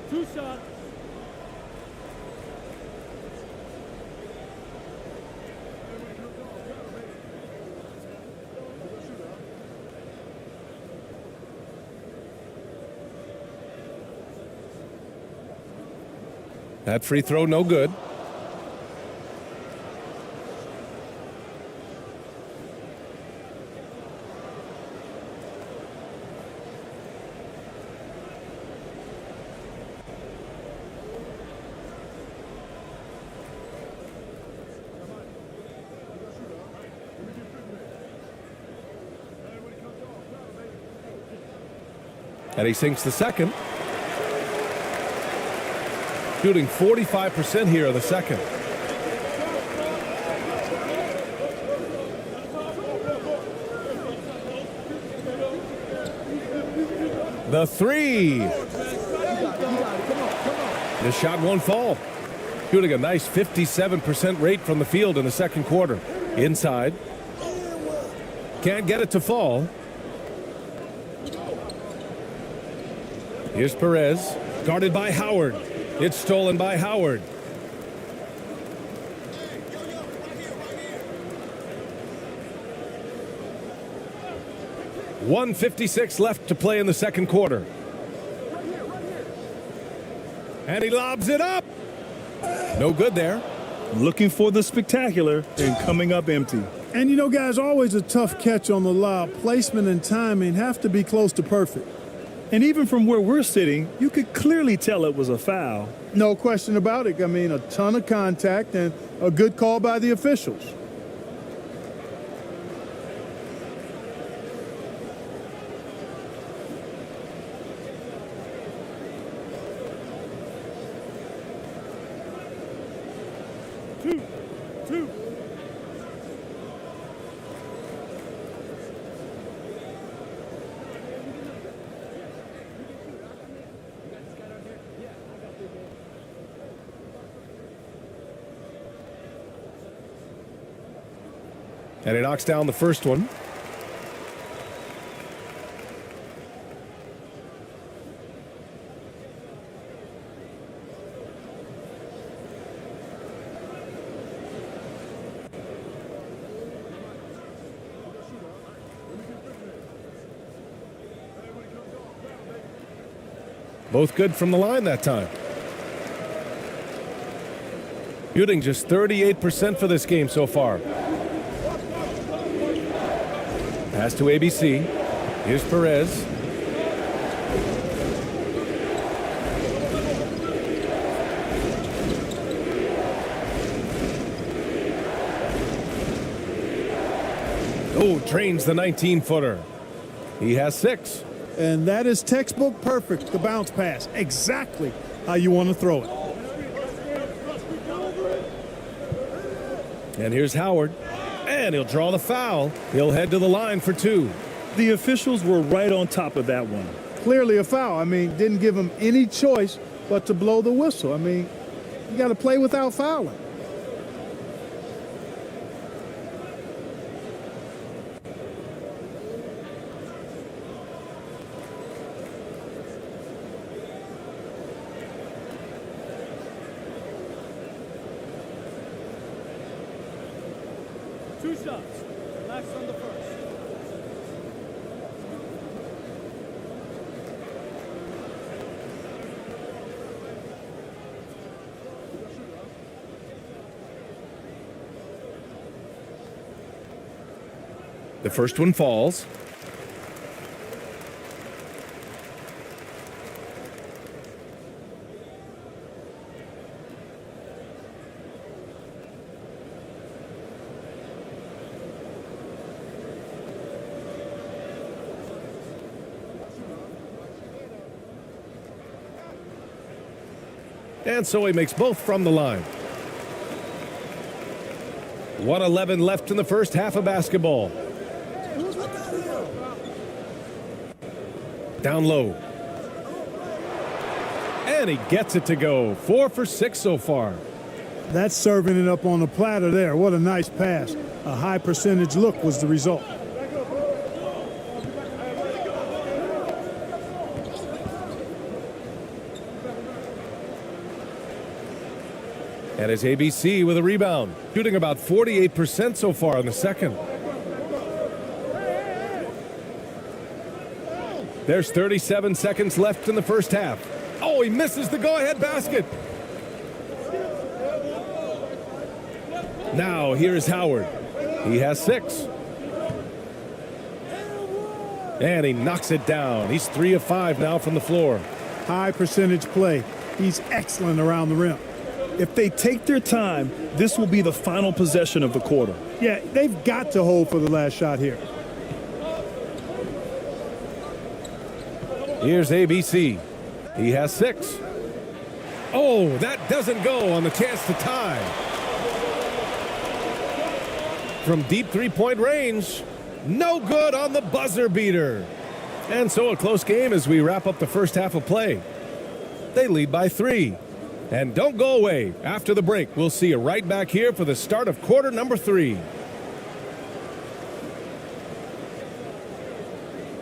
Two shots. That free throw, no good. And he sinks the second. Shooting 45% here in the second. The three. The shot won't fall. Shooting a nice 57% rate from the field in the second quarter. Inside. Can't get it to fall. Here's Perez, guarded by Howard. It's stolen by Howard. .156 left to play in the second quarter. And he lobs it up. No good there. Looking for the spectacular and coming up empty. And you know, guys, always a tough catch on the lob. Placement and timing have to be close to perfect. And even from where we're sitting, you could clearly tell it was a foul. No question about it. I mean, a ton of contact and a good call by the officials. Two. And he knocks down the first one. Both good from the line that time. Shooting just 38% for this game so far. Pass to ABC. Here's Perez. Oh, drains the 19-footer. He has 6. And that is textbook perfect, the bounce pass. Exactly how you want to throw it. And here's Howard. And he'll draw the foul. He'll head to the line for 2. The officials were right on top of that one. Clearly a foul. I mean, didn't give him any choice but to blow the whistle. I mean, you got to play without fouling. Two shots. Relax on the first. The first one falls. And so he makes both from the line. 1:11 left in the first half of basketball. Down low. And he gets it to go. 4 for 6 so far. That's serving it up on the platter there. What a nice pass. A high percentage look was the result. And it's ABC with a rebound, shooting about 48% so far in the second. There's 37 seconds left in the first half. Oh, he misses the go-ahead basket. Now here's Howard. He has 6. And he knocks it down. He's 3 of 5 now from the floor. High percentage play. He's excellent around the rim. If they take their time, this will be the final possession of the quarter. Yeah, they've got to hold for the last shot here. Here's ABC. He has 6. Oh, that doesn't go on the chance to tie. From deep three-point range, no good on the buzzer beater. And so a close game as we wrap up the first half of play. They lead by 3. And don't go away. After the break, we'll see you right back here for the start of quarter number 3.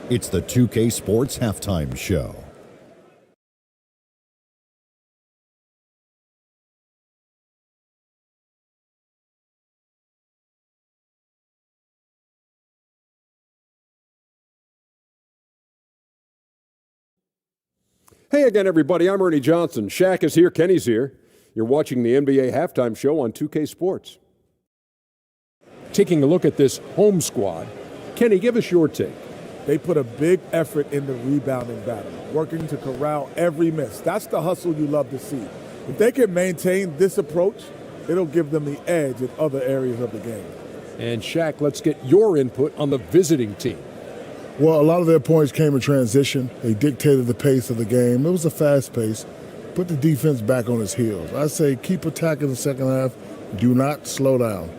It's the 2K Sports Halftime Show. Hey again, everybody. I'm Ernie Johnson. Shaq is here. Kenny's here. You're watching the NBA Halftime Show on 2K Sports. Taking a look at this home squad. Kenny, give us your take. They put a big effort in the rebounding battle, working to corral every miss. That's the hustle you love to see. If they can maintain this approach, it'll give them the edge in other areas of the game. And Shaq, let's get your input on the visiting team. Well, a lot of their points came in transition. They dictated the pace of the game. It was a fast pace. Put the defense back on its heels. I say keep attacking the second half. Do not slow down.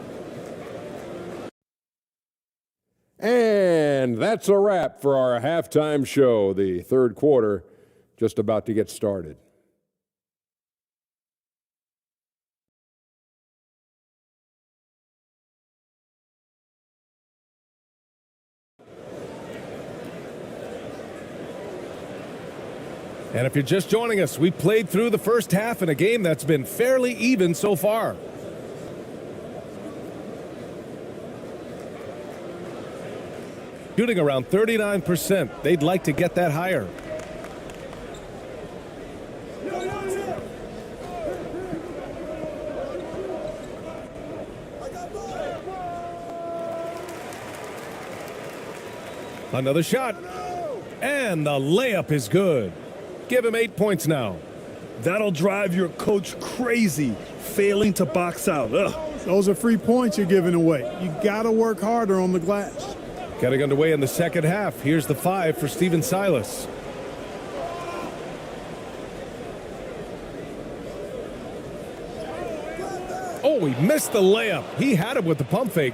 And that's a wrap for our halftime show. The third quarter just about to get started. And if you're just joining us, we played through the first half in a game that's been fairly even so far. Shooting around 39%. They'd like to get that higher. Another shot. And the layup is good. Give him 8 points now. That'll drive your coach crazy, failing to box out. Ugh. Those are free points you're giving away. You got to work harder on the glass. Getting underway in the second half. Here's the 5 for Stephen Silas. Oh, he missed the layup. He had it with the pump fake.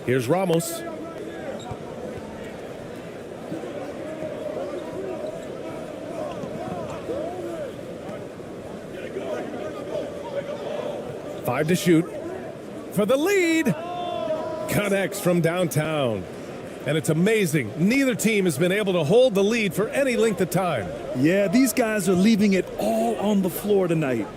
Here's Ramos. Five to shoot for the lead. Connects from downtown. And it's amazing. Neither team has been able to hold the lead for any length of time. Yeah, these guys are leaving it all on the floor tonight.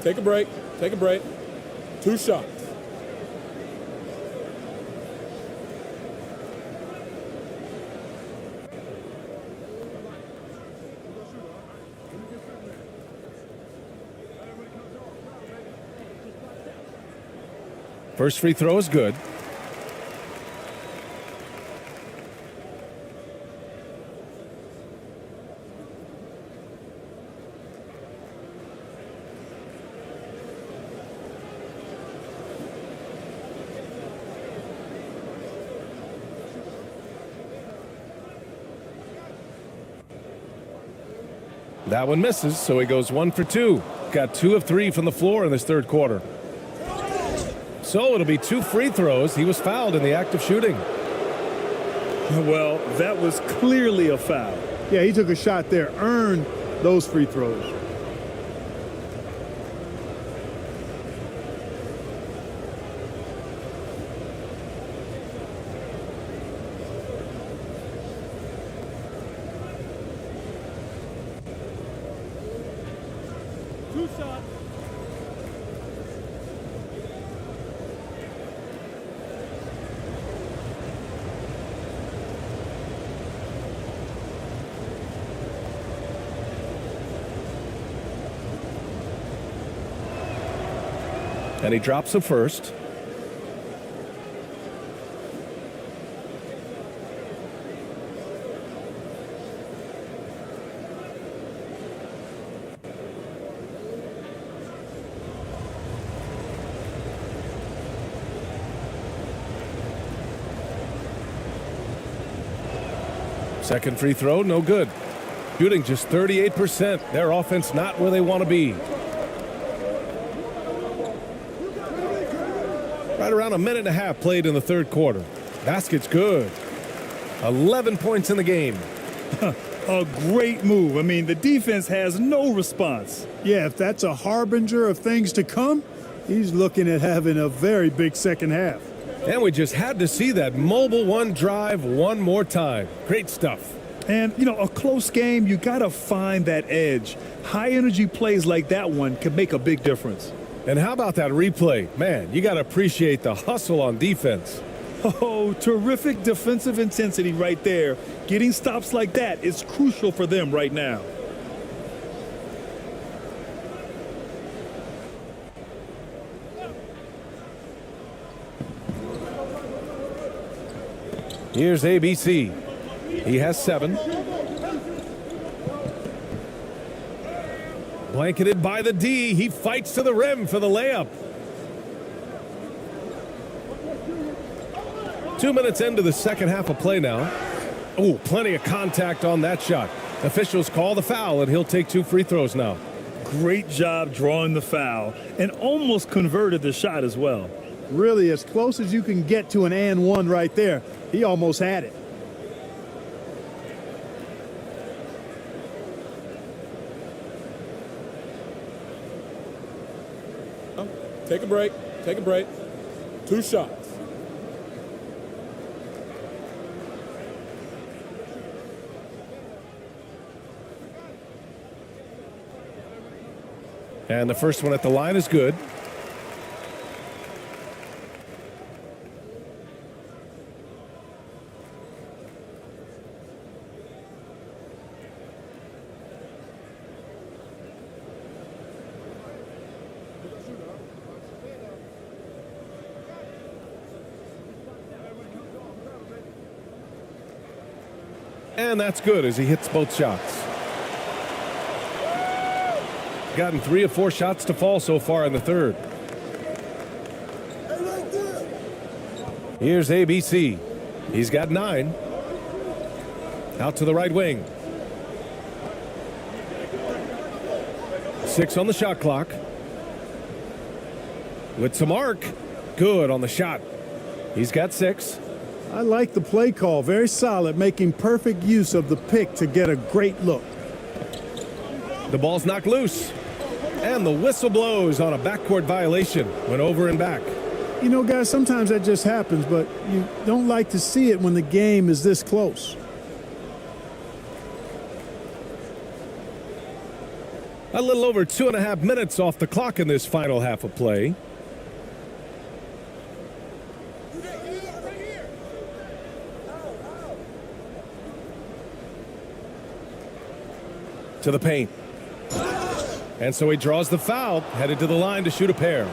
Take a break. Take a break. 2 shots. First free throw is good. That one misses, so he goes 1 for 2. Got 2 of 3 from the floor in this third quarter. So it'll be 2 free throws. He was fouled in the act of shooting. Well, that was clearly a foul. Yeah, he took a shot there, earned those free throws. And he drops the first. Second free throw, no good. Shooting just 38%. Their offense not where they want to be. Right around a minute and a half played in the third quarter. Basket's good. 11 points in the game. A great move. I mean, the defense has no response. Yeah, if that's a harbinger of things to come, he's looking at having a very big second half. And we just had to see that mobile one drive one more time. Great stuff. And, you know, a close game, you got to find that edge. High-energy plays like that one can make a big difference. And how about that replay? Man, you got to appreciate the hustle on defense. Oh, terrific defensive intensity right there. Getting stops like that is crucial for them right now. Here's ABC. He has 7. Blanketed by the D. He fights to the rim for the layup. 2 minutes into the second half of play now. Oh, plenty of contact on that shot. Officials call the foul, and he'll take 2 free throws now. Great job drawing the foul and almost converted the shot as well. Really, as close as you can get to an and one right there. He almost had it. Take a break. Take a break. 2 shots. And the first one at the line is good. And that's good as he hits both shots. Gotten 3 of 4 shots to fall so far in the third. Here's ABC. He's got 9. Out to the right wing. 6 on the shot clock. With some arc. Good on the shot. He's got 6. I like the play call. Very solid, making perfect use of the pick to get a great look. The ball's knocked loose. And the whistle blows on a backcourt violation. Went over and back. You know, guys, sometimes that just happens, but you don't like to see it when the game is this close. A little over 2.5 minutes off the clock in this final half of play. To the paint. And so he draws the foul, headed to the line to shoot a pair.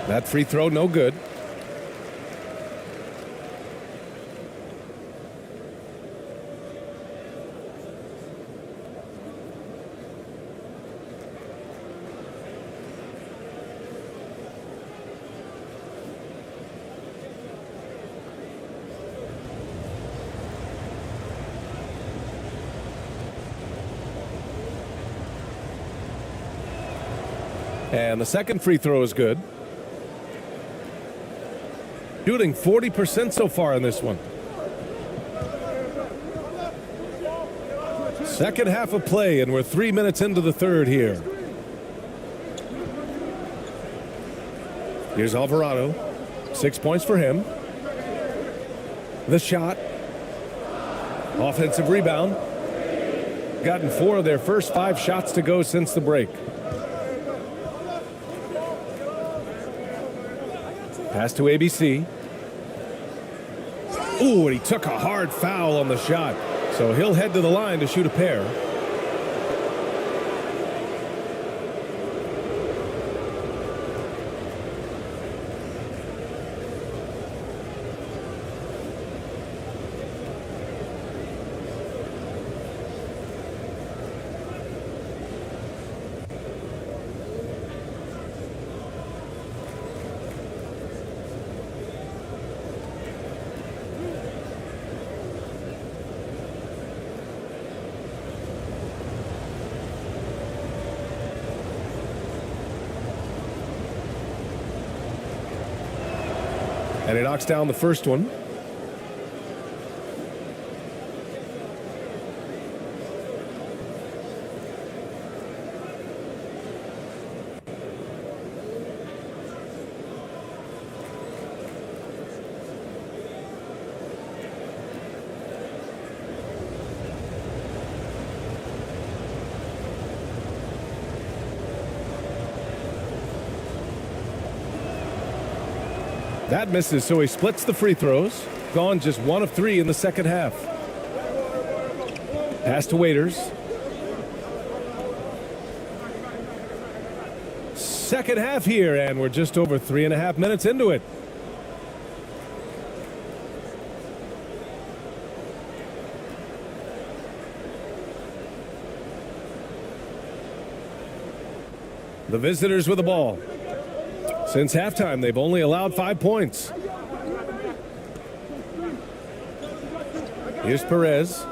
That free throw, no good. And the second free throw is good. Shooting 40% so far in this one. Second half of play, and we're 3 minutes into the third here. Here's Alvarado. 6 points for him. The shot. Offensive rebound. Gotten 4 of their first 5 shots to go since the break. Pass to ABC. Ooh, and he took a hard foul on the shot. So he'll head to the line to shoot a pair. And he knocks down the first one. That misses, so he splits the free throws. Gone just 1 of 3 in the second half. Pass to Waiters. Second half here, and we're just over 3.5 minutes into it. The visitors with the ball. Since halftime, they've only allowed 5 points. Here's Perez.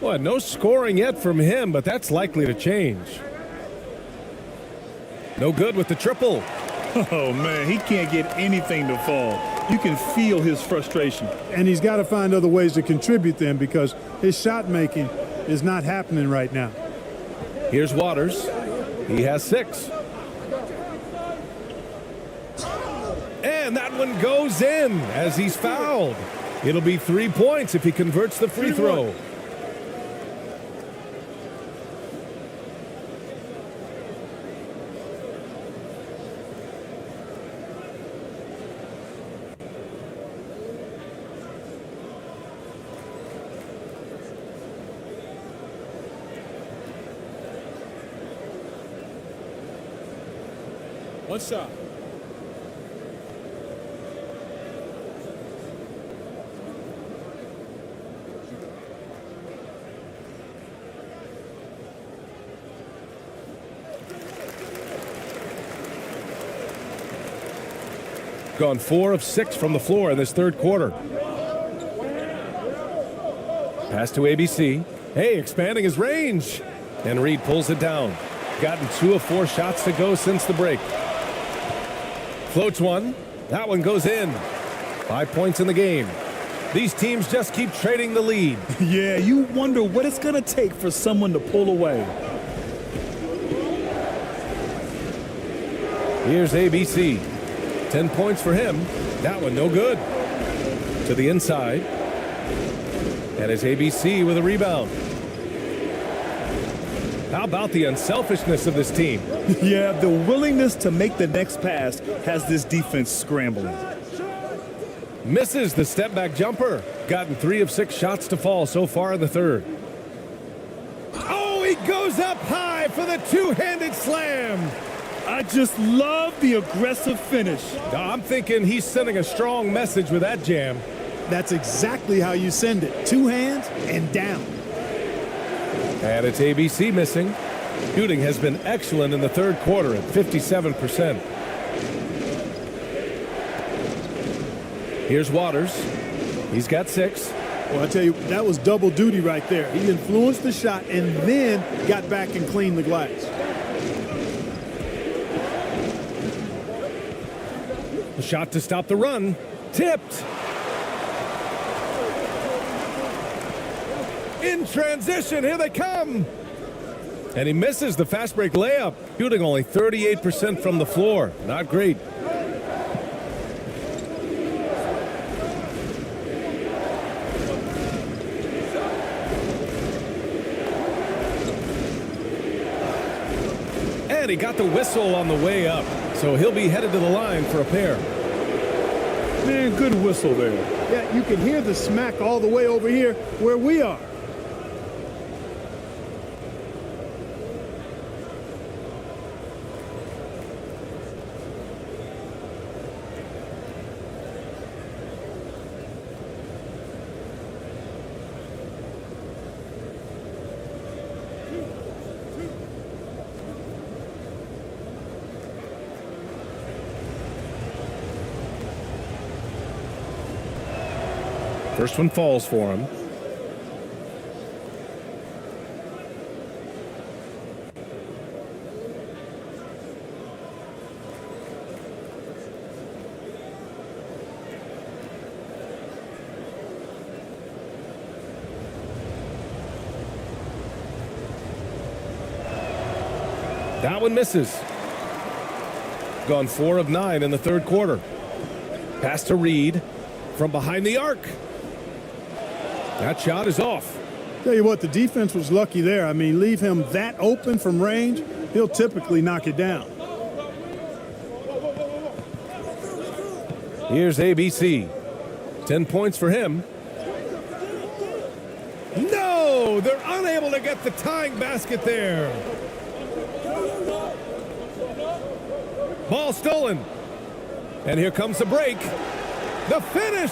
Well, no scoring yet from him, but that's likely to change. No good with the triple. Oh, man, he can't get anything to fall. You can feel his frustration. And he's got to find other ways to contribute then, because his shot making is not happening right now. Here's Waters. He has 6. And that one goes in as he's fouled. It'll be 3 points if he converts the free throw. One shot. Gone 4 of 6 from the floor in this third quarter. Pass to ABC. Hey, expanding his range. And Reed pulls it down. Gotten 2 of 4 shots to go since the break. Floats one. That one goes in. 5 points in the game. These teams just keep trading the lead. Yeah, you wonder what it's going to take for someone to pull away. Here's ABC. 10 points for him. That one no good. To the inside. And it's ABC with a rebound. How about the unselfishness of this team? Yeah, the willingness to make the next pass has this defense scrambling. Misses the step back jumper. Gotten 3 of 6 shots to fall so far in the third. Oh, he goes up high for the two-handed slam. I just love the aggressive finish. I'm thinking he's sending a strong message with that jam. That's exactly how you send it. 2 hands and down. And it's ABC missing. Shooting has been excellent in the third quarter at 57%. Here's Waters. He's got 6. Well, I tell you, that was double duty right there. He influenced the shot and then got back and cleaned the glass. The shot to stop the run. Tipped. In transition, here they come. And he misses the fast break layup. Shooting only 38% from the floor. Not great. And he got the whistle on the way up. So he'll be headed to the line for a pair. Man, good whistle there. Yeah, you can hear the smack all the way over here where we are. First one falls for him. That one misses. Gone 4 of 9 in the third quarter. Pass to Reed from behind the arc. That shot is off. Tell you what, the defense was lucky there. I mean, leave him that open from range, he'll typically knock it down. Here's ABC. 10 points for him. No, they're unable to get the tying basket there. Ball stolen. And here comes the break. The finish.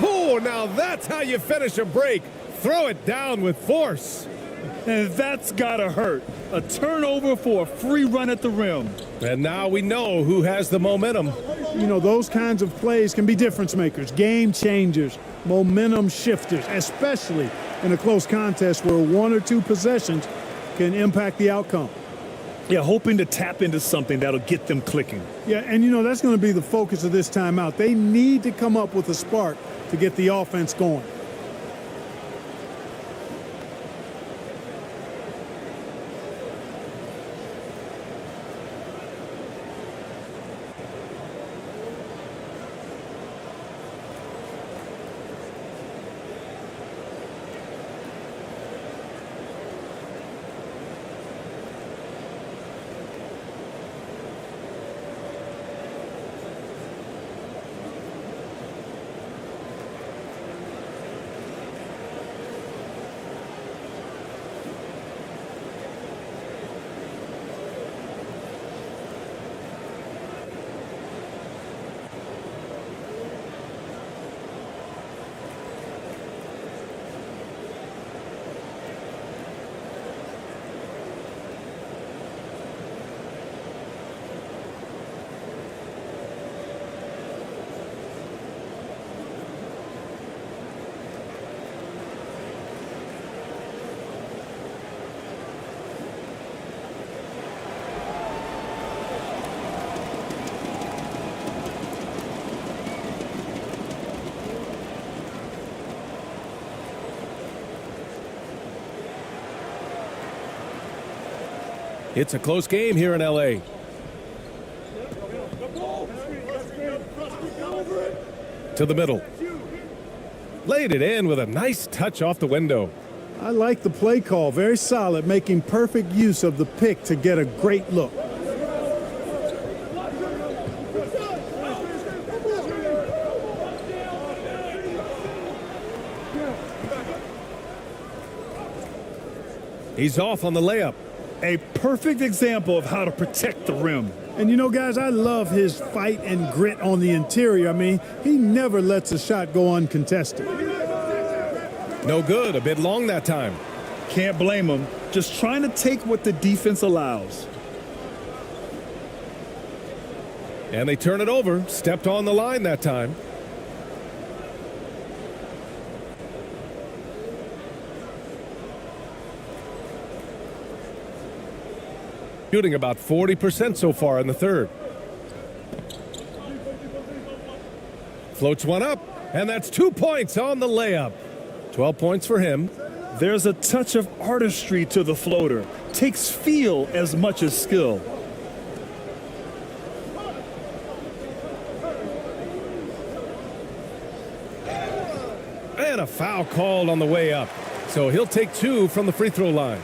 Oh, now that's how you finish a break. Throw it down with force. And that's gotta hurt. A turnover for a free run at the rim. And now we know who has the momentum. You know, those kinds of plays can be difference makers, game changers, momentum shifters, especially in a close contest where 1 or 2 possessions can impact the outcome. Yeah, hoping to tap into something that'll get them clicking. Yeah, and you know, that's going to be the focus of this timeout. They need to come up with a spark to get the offense going. It's a close game here in LA. To the middle. Laid it in with a nice touch off the window. I like the play call. Very solid, making perfect use of the pick to get a great look. He's off on the layup. A perfect example of how to protect the rim. And you know, guys, I love his fight and grit on the interior. I mean, he never lets a shot go uncontested. No good. A bit long that time. Can't blame him. Just trying to take what the defense allows. And they turn it over. Stepped on the line that time. Shooting about 40% so far in the third. Floats one up, and that's 2 points on the layup. 12 points for him. There's a touch of artistry to the floater. Takes feel as much as skill. And a foul called on the way up. So he'll take 2 from the free throw line.